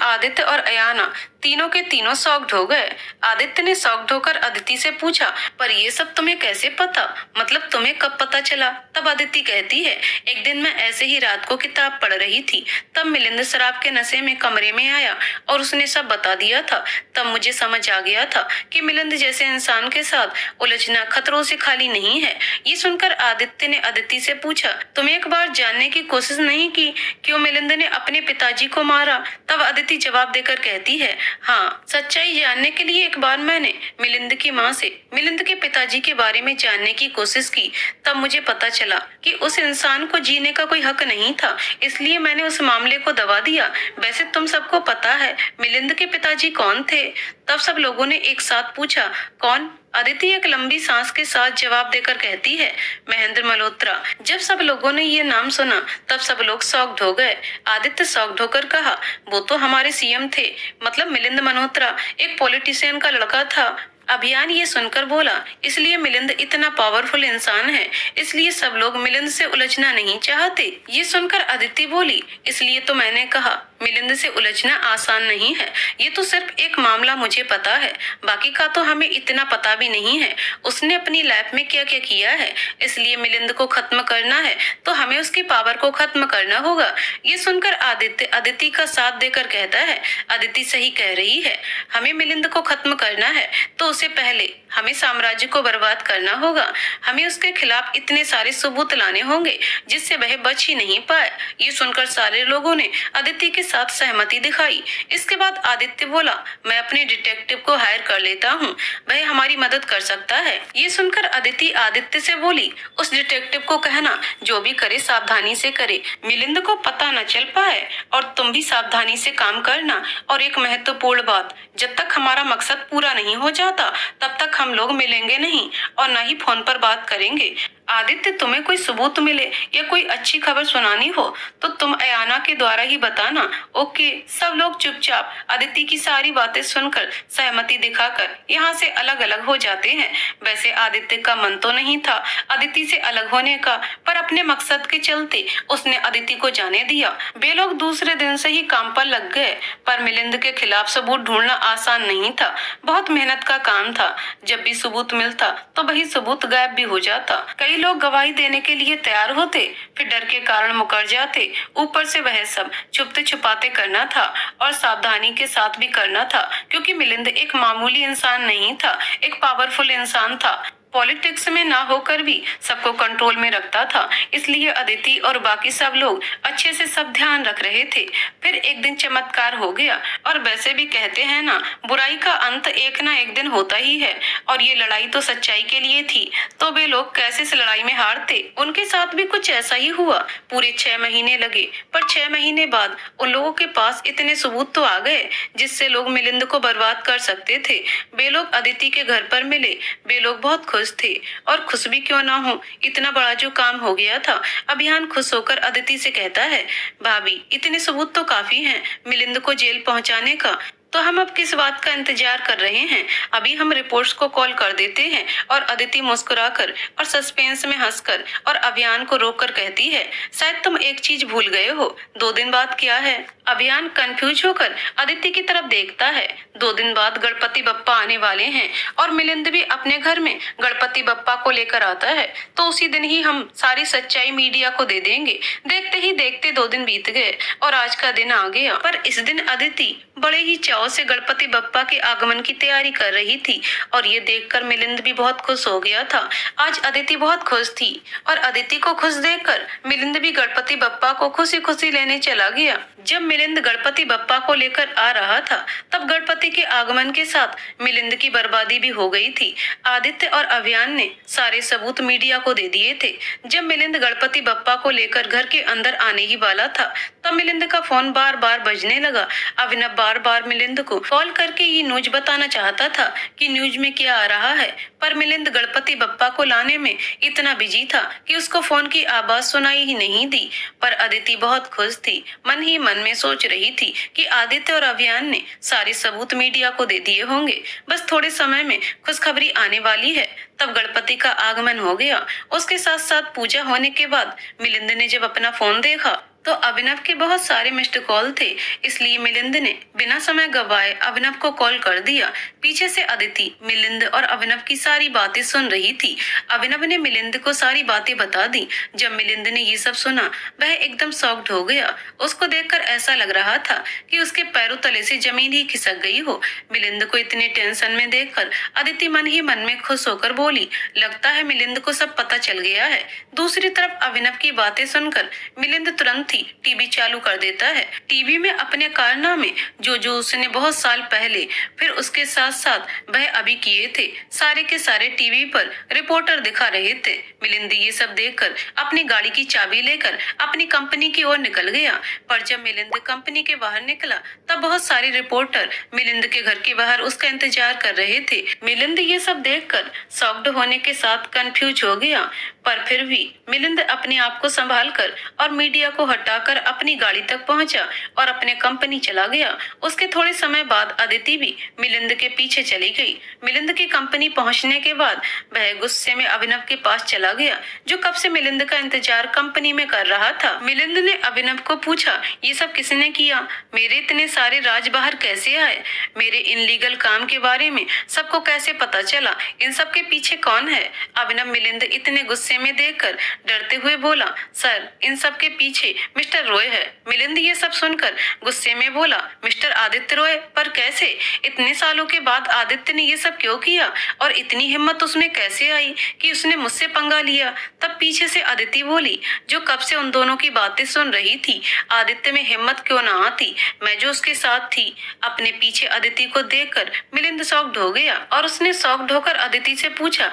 A: आदित्य और अयाना तीनों के तीनों शॉक्ड हो गए। आदित्य ने शॉक्ड होकर अदिति से पूछा, पर ये सब तुम्हें कैसे पता, मतलब तुम्हें कब पता चला। तब अदिति कहती है, एक दिन मैं ऐसे ही रात को किताब पढ़ रही थी, तब मिलिंद शराब के नशे में कमरे में आया और उसने सब बता दिया था। तब मुझे समझ आ गया था कि मिलिंद जैसे इंसान के साथ उलझना खतरों से खाली नहीं है। ये सुनकर आदित्य ने अदिति से पूछा, तुम एक बार जानने की कोशिश नहीं की क्यों मिलिंद ने अपने पिताजी को मारा। तब अदिति जवाब देकर कहती है, हाँ, सच्चाई जानने के लिए एक बार मैंने मिलिंद की माँ से मिलिंद के पिताजी के बारे में जानने की कोशिश की। तब मुझे पता चला कि उस इंसान को जीने का कोई हक नहीं था, इसलिए मैंने उस मामले को दबा दिया। वैसे तुम सबको पता है मिलिंद के पिताजी कौन थे? तब सब लोगों ने एक साथ पूछा, कौन? अदिति एक लंबी सांस के साथ जवाब देकर कहती है, महेंद्र मल्होत्रा। जब सब लोगों ने ये नाम सुना तब सब लोग शॉक्ड हो गए। आदित्य शॉक्ड होकर कहा, वो तो हमारे सीएम थे, मतलब मिलिंद मल्होत्रा एक पॉलिटिशियन का लड़का था। अभियान ये सुनकर बोला, इसलिए मिलिंद इतना पावरफुल इंसान है, इसलिए सब लोग मिलिंद से उलझना नहीं चाहते। ये सुनकर अदिति बोली, इसलिए तो मैंने कहा मिलिंद से उलझना आसान नहीं है। ये तो सिर्फ एक मामला मुझे पता है, बाकी का तो हमें इतना पता भी नहीं है। उसने अपनी लाइफ में क्या क्या किया है, इसलिए मिलिंद को खत्म करना है तो हमें उसकी पावर को खत्म करना होगा। ये सुनकर आदित्य अदिति का साथ देकर कहता है, अदिति सही कह रही है, हमें मिलिंद को खत्म करना है तो उससे पहले हमें साम्राज्य को बर्बाद करना होगा। हमें उसके खिलाफ इतने सारे सबूत लाने होंगे जिससे वह बच ही नहीं पाए। ये सुनकर सारे लोगों ने अदिति के साथ सहमति दिखाई। इसके बाद आदित्य बोला, मैं अपने डिटेक्टिव को हायर कर लेता हूँ, वह हमारी मदद कर सकता है। ये सुनकर अदिति आदित्य से बोली, उस डिटेक्टिव को कहना जो भी करे सावधानी से करे, मिलिंद को पता न चल पाए, और तुम भी सावधानी से काम करना। और एक महत्वपूर्ण बात, जब तक हमारा मकसद पूरा नहीं हो जाता तब तक हम लोग मिलेंगे नहीं और न ही फोन पर बात करेंगे। आदित्य, तुम्हें कोई सबूत मिले या कोई अच्छी खबर सुनानी हो तो तुम अयाना के द्वारा ही बताना। ओके। सब लोग चुपचाप आदित्य की सारी बातें सुनकर सहमति दिखाकर यहाँ से अलग अलग हो जाते हैं। वैसे आदित्य का मन तो नहीं था अदिति से अलग होने का, पर अपने मकसद के चलते उसने अदिति को जाने दिया। वे लोग दूसरे दिन से ही काम पर लग गए, पर मिलिंद के खिलाफ सबूत ढूंढना आसान नहीं था, बहुत मेहनत का काम था। जब भी सबूत मिलता तो वही सबूत गायब भी हो जाता। कई लोग गवाही देने के लिए तैयार होते, फिर डर के कारण मुकर जाते। ऊपर से वह सब छुपते छुपाते करना था और सावधानी के साथ भी करना था, क्योंकि मिलिंद एक मामूली इंसान नहीं था, एक पावरफुल इंसान था। पॉलिटिक्स में ना होकर भी सबको कंट्रोल में रखता था, इसलिए अदिति और बाकी सब लोग अच्छे से सब ध्यान रख रहे थे। फिर एक दिन चमत्कार हो गया, और वैसे भी कहते हैं ना, बुराई का अंत एक ना एक दिन होता ही है, और ये लड़ाई तो सच्चाई के लिए थी, तो वे लोग कैसे इस लड़ाई में हारते। उनके साथ भी कुछ ऐसा ही हुआ। पूरे 6 महीने लगे, पर 6 महीने बाद उन लोगों के पास इतने सबूत तो आ गए जिससे लोग मिलिंद को बर्बाद कर सकते थे। वे लोग अदिति के घर पर मिले, वे लोग बहुत खुश थे, और खुश भी क्यों ना हो, इतना बड़ा जो काम हो गया था। अभियान खुश होकर अदिति से कहता है, भाभी इतने सबूत तो काफी हैं मिलिंद को जेल पहुंचाने का, तो हम अब किस बात का इंतजार कर रहे हैं? अभी हम रिपोर्ट्स को कॉल कर देते हैं। और अदिति मुस्कुराकर और सस्पेंस में हंसकर और अभियान को रोककर कहती है, शायद तुम एक चीज भूल गए हो, 2 दिन बाद क्या है? अभियान कंफ्यूज होकर अदिति की तरफ देखता है। 2 दिन बाद गणपति बप्पा आने वाले हैं, और मिलिंद भी अपने घर में गणपति बप्पा को लेकर आता है, तो उसी दिन ही हम सारी सच्चाई मीडिया को दे देंगे। देखते ही देखते 2 दिन बीत गए और आज का दिन आ गया। पर इस दिन अदिति बड़े ही चाव से गणपति बप्पा के आगमन की तैयारी कर रही थी, और ये देखकर मिलिंद भी बहुत खुश हो गया था। आज अदिति बहुत खुश थी, और अदिति को खुश देखकर मिलिंद भी गणपति बप्पा को खुशी खुशी लेने चला गया। जब मिलिंद गणपति बप्पा को लेकर आ रहा था, तब गणपति के आगमन के साथ मिलिंद की बर्बादी भी हो गई थी। आदित्य और अभियान ने सारे सबूत मीडिया को दे दिए थे। जब मिलिंद गणपति बप्पा को लेकर घर के अंदर आने ही वाला था, तब मिलिंद का फोन बार बार बजने लगा। अभिनव बार बार मिलिंद को कॉल करके ये न्यूज बताना चाहता था कि न्यूज में क्या आ रहा है, पर मिलिंद गणपति बप्पा को लाने में इतना बिजी था कि उसको फोन की आवाज सुनाई ही नहीं दी। पर अदिति बहुत खुश थी, मन ही मन में सोच रही थी कि आदित्य और अभियान ने सारे सबूत मीडिया को दे दिए होंगे, बस थोड़े समय में खुशखबरी आने वाली है। तब गणपति का आगमन हो गया। उसके साथ साथ पूजा होने के बाद मिलिंद ने जब अपना फोन देखा तो अभिनव के बहुत सारे मिस्ड कॉल थे, इसलिए मिलिंद ने बिना समय गवाए अभिनव को कॉल कर दिया। पीछे से अदिति मिलिंद और अभिनव की सारी बातें सुन रही थी। अभिनव ने मिलिंद को सारी बातें बता दी। जब मिलिंद ने ये सब सुना, वह एकदम शॉक्ड हो गया। उसको देखकर ऐसा लग रहा था कि उसके पैरों तले से जमीन ही खिसक गई हो। मिलिंद को इतने टेंशन में देखकर अदिति मन ही मन में खुश होकर बोली, लगता है मिलिंद को सब पता चल गया है। दूसरी तरफ अभिनव की बातें सुनकर मिलिंद तुरंत ही टीवी चालू कर देता है। टीवी में अपने कारनामे जो उसने बहुत साल पहले फिर उसके साथ साथ वह अभी किए थे, सारे के सारे टीवी पर रिपोर्टर दिखा रहे थे। मिलिंद ये सब देखकर अपनी गाड़ी की चाबी लेकर अपनी कंपनी की ओर निकल गया। पर जब मिलिंद कंपनी के बाहर निकला तब बहुत सारे रिपोर्टर मिलिंद के घर के बाहर उसका इंतजार कर रहे थे। मिलिंद ये सब देखकर शॉक्ड होने के साथ कंफ्यूज हो गया, पर फिर भी मिलिंद अपने आप को संभाल कर और मीडिया को हटाकर अपनी गाड़ी तक पहुंचा और अपने कंपनी चला गया। उसके थोड़े समय बाद अदिति भी मिलिंद के पीछे चली गई। मिलिंद की कंपनी पहुंचने के बाद वह गुस्से में अभिनव के पास चला गया, जो कब से मिलिंद का इंतजार कंपनी में कर रहा था। मिलिंद ने अभिनव को पूछा, ये सब किसने किया? मेरे इतने सारे राज बाहर कैसे आए? मेरे इनलीगल काम के बारे में सबको कैसे पता चला? इन सब के पीछे कौन है? अभिनव मिलिंद इतने गुस्से में देखकर डरते हुए बोला, सर, इन सब के पीछे मिस्टर रॉय है। मिलिंद ये सब सुनकर गुस्से में बोला, मिस्टर आदित्य रॉय? पर कैसे? इतने सालों के बाद आदित्य ने ये सब क्यों किया और इतनी हिम्मत उसमें कैसे आई कि उसने मुझसे पंगा लिया? तब पीछे से अदिति बोली, जो कब से उन दोनों की बातें सुन रही थी, आदित्य में हिम्मत क्यों ना आती, मैं जो उसके साथ थी। अपने पीछे अदिति को देखकर मिलिंद शॉक्ड हो गया और उसने शॉक्ड होकर अदिति से पूछा,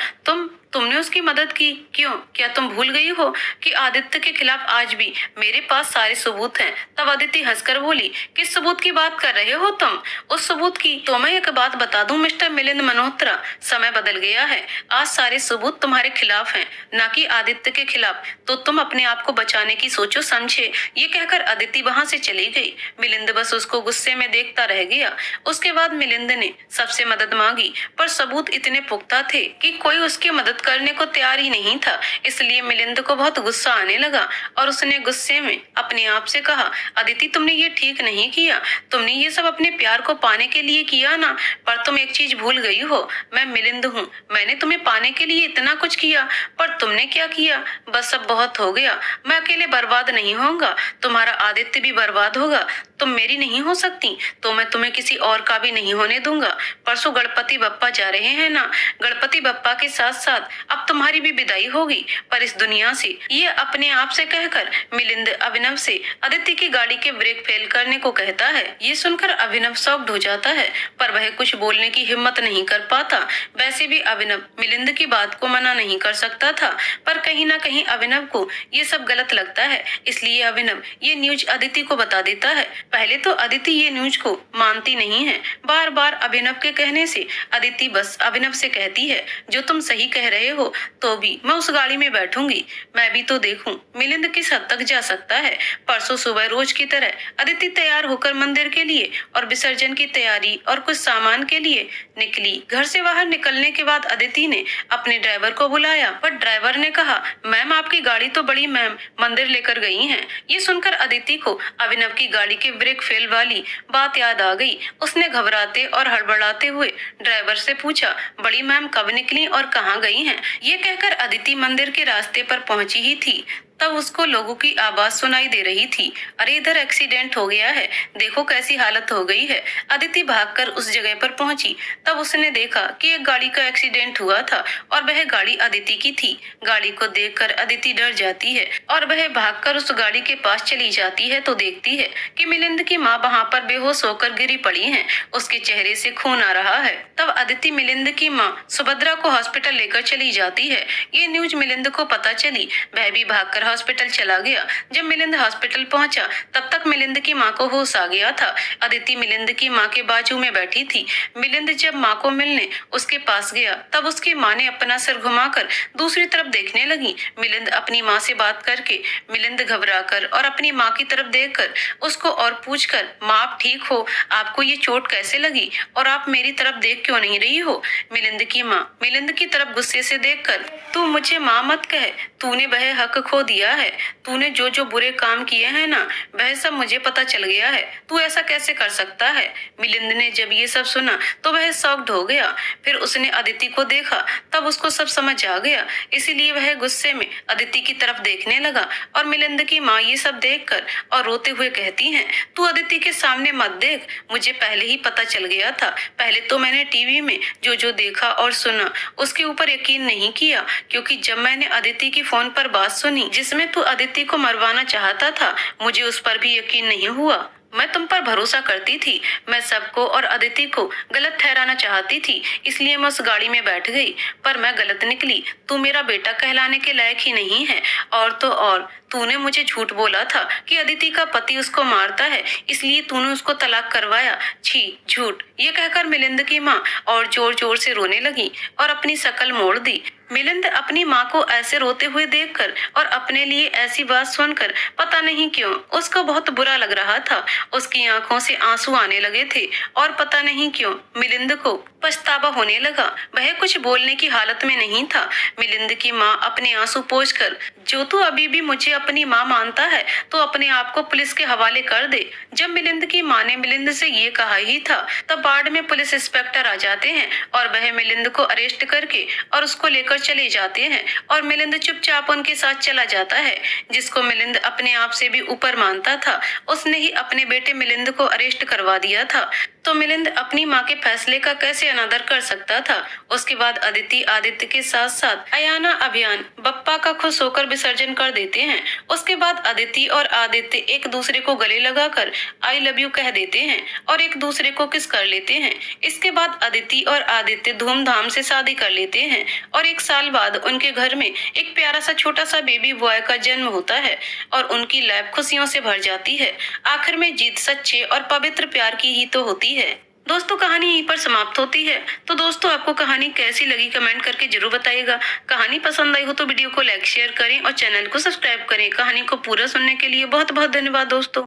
A: तुमने उसकी मदद की? क्यों? क्या तुम भूल गई हो कि आदित्य के खिलाफ आज भी मेरे पास सारे सबूत हैं? तब अदिति हंसकर बोली, किस सबूत की बात कर रहे हो तुम? उस सबूत की तो मैं एक बात बता दूं मिस्टर मिलिंद मल्होत्रा, समय बदल गया है। आज सारे सबूत तुम्हारे खिलाफ हैं, ना कि आदित्य के खिलाफ। तो तुम अपने आप को बचाने की सोचो समझे। ये कहकर अदिति वहां से चली गई। मिलिंद बस उसको गुस्से में देखता रह गया। उसके बाद मिलिंद ने सबसे मदद मांगी, पर सबूत इतने पुख्ता थे कि कोई उसकी मदद करने को तैयार ही नहीं था। इसलिए मिलिंद को बहुत गुस्सा आने लगा और उसने गुस्से में अपने आप से कहा, अदिति, तुमने ये ठीक नहीं किया। तुमने ये सब अपने प्यार को पाने के लिए किया ना, पर तुम एक चीज भूल गई हो, मैं मिलिंद हूँ। मैंने तुम्हें पाने के लिए इतना कुछ किया, पर तुमने क्या किया? बस अब बहुत हो गया। मैं अकेले बर्बाद नहीं होऊंगा, तुम्हारा आदित्य भी बर्बाद होगा। तुम मेरी नहीं हो सकती तो मैं तुम्हें किसी और का भी नहीं होने दूंगा। परसों गणपति बप्पा जा रहे हैं ना, गणपति बप्पा के साथ साथ अब तुम्हारी भी विदाई होगी पर इस दुनिया से। ये अपने आप से कहकर मिलिंद अभिनव से अदिति की गाड़ी के ब्रेक फेल करने को कहता है। ये सुनकर अभिनव शॉक्ड हो जाता है, पर वह कुछ बोलने की हिम्मत नहीं कर पाता। वैसे भी अभिनव मिलिंद की बात को मना नहीं कर सकता था, पर कहीं ना कहीं अभिनव को ये सब गलत लगता है। इसलिए अभिनव ये न्यूज अदिति को बता देता है। पहले तो अदिति ये न्यूज को मानती नहीं है। बार बार अभिनव के कहने से अदिति बस अभिनव से कहती है, जो तुम सही कह रहे हो, तो भी मैं उस गाड़ी में बैठूंगी। मैं भी तो देखूं मिलिंद किस हद तक जा सकता है। परसों सुबह रोज की तरह अदिति तैयार होकर मंदिर के लिए और विसर्जन की तैयारी और कुछ सामान के लिए निकली। घर से बाहर निकलने के बाद अदिति ने अपने ड्राइवर को बुलाया, पर ड्राइवर ने कहा, मैम, आपकी गाड़ी तो बड़ी मैम मंदिर लेकर गई हैं। ये सुनकर अदिति को अभिनव की गाड़ी के ब्रेक फेल वाली बात याद आ गई। उसने घबराते और हड़बड़ाते हुए ड्राइवर से पूछा, बड़ी मैम कब निकली और कहाँ गई हैं? ये कहकर अदिति मंदिर के रास्ते पर पहुंची ही थी, तब उसको लोगों की आवाज सुनाई दे रही थी, अरे इधर एक्सीडेंट हो गया है, देखो कैसी हालत हो गई है। अदिति भागकर उस जगह पर पहुंची। तब उसने देखा कि एक गाड़ी का एक्सीडेंट हुआ था और वह गाड़ी अदिति की थी। गाड़ी को देखकर अदिति डर जाती है और वह भागकर उस गाड़ी के पास चली जाती है तो देखती है कि मिलिंद की माँ वहाँ पर बेहोश होकर गिरी पड़ी है। उसके चेहरे से खून आ रहा है। तब अदिति मिलिंद की माँ सुभद्रा को हॉस्पिटल लेकर चली जाती है। ये न्यूज मिलिंद को पता चली, वह भी भागकर हॉस्पिटल चला गया। जब मिलिंद हॉस्पिटल पहुंचा तब तक मिलिंद की माँ को होश आ गया था। अदिति मिलिंद की माँ के बाजू में बैठी थी। मिलिंद जब माँ को मिलने उसके पास गया तब उसकी माँ ने अपना सिर घुमाकर दूसरी तरफ देखने लगी। मिलिंद अपनी माँ से बात करके मिलिंद घबराकर और अपनी माँ की तरफ देखकर उसको और पूछकर, माँ आप ठीक हो? आपको ये चोट कैसे लगी और आप मेरी तरफ देख क्यों नहीं रही हो? मिलिंद की माँ मिलिंद की तरफ गुस्से से देखकर, तू मुझे माँ मत कह, तूने वह हक खो दिया है। तूने जो जो बुरे काम किए हैं ना, वह सब मुझे पता चल गया है। तू ऐसा कैसे कर सकता है? मिलिंद ने जब ये सब सुना तो वह शॉक्ड हो गया। फिर उसने अदिति को देखा, तब उसको सब समझ आ गया। इसीलिए वह गुस्से में अदिति की तरफ देखने लगा और मिलिंद की माँ ये सब देखकर और रोते हुए कहती हैं, तू अदिति के सामने मत देख, मुझे पहले ही पता चल गया था। पहले तो मैंने टीवी में जो जो देखा और सुना उसके ऊपर यकीन नहीं किया, क्योंकि जब मैंने अदिति की फोन पर बात सुनी जिसमें तू अदिति को मरवाना चाहता था, मुझे उस पर भी यकीन नहीं हुआ। मैं तुम पर भरोसा करती थी। मैं सबको और अदिति को गलत ठहराना चाहती थी, इसलिए मैं उस गाड़ी में बैठ गई। पर मैं गलत निकली। तू मेरा बेटा कहलाने के लायक ही नहीं है। और तो और तूने मुझे झूठ बोला था कि अदिति का पति उसको मारता है, इसलिए तूने उसको तलाक करवाया। छी, झूठ। ये कहकर मिलिंद की माँ और जोर जोर से रोने लगी और अपनी शकल मोड़ दी। मिलिंद अपनी माँ को ऐसे रोते हुए देखकर और अपने लिए ऐसी बात सुनकर पता नहीं क्यों उसको बहुत बुरा लग रहा था। उसकी आंखों से आंसू आने लगे थे और पता नहीं क्यों मिलिंद को पछतावा होने लगा। वह कुछ बोलने की हालत में नहीं था। मिलिंद की माँ अपने आंसू पोंछकर, जो तू अभी भी मुझे अपनी माँ मानता है तो अपने आप को पुलिस के हवाले कर दे। जब मिलिंद की माँ ने मिलिंद से ये कहा ही था तब वार्ड में पुलिस इंस्पेक्टर आ जाते हैं और वह मिलिंद को अरेस्ट करके और उसको लेकर चले जाते हैं और मिलिंद चुपचाप उनके साथ चला जाता है। जिसको मिलिंद अपने आप से भी ऊपर मानता था, उसने ही अपने बेटे मिलिंद को अरेस्ट करवा दिया था। तो मिलिंद अपनी माँ के फैसले का कैसे अनादर कर सकता था। उसके बाद अदिति आदित्य के साथ साथ अयाना अभियान बप्पा का खुश होकर विसर्जन कर देते हैं। उसके बाद अदिति और आदित्य एक दूसरे को गले लगाकर आई लव यू कह देते हैं और एक दूसरे को किस कर लेते हैं। इसके बाद अदिति और आदित्य धूमधाम से शादी कर लेते हैं और 1 साल बाद उनके घर में एक प्यारा सा छोटा सा बेबी बॉय का जन्म होता है और उनकी लाइफ खुशियों से भर जाती है। आखिर में जीत सच्चे और पवित्र प्यार की ही तो होती है। दोस्तों, कहानी यहीं पर समाप्त होती है। तो दोस्तों, आपको कहानी कैसी लगी कमेंट करके जरूर बताइएगा। कहानी पसंद आई हो तो वीडियो को लाइक शेयर करें और चैनल को सब्सक्राइब करें। कहानी को पूरा सुनने के लिए बहुत बहुत धन्यवाद दोस्तों।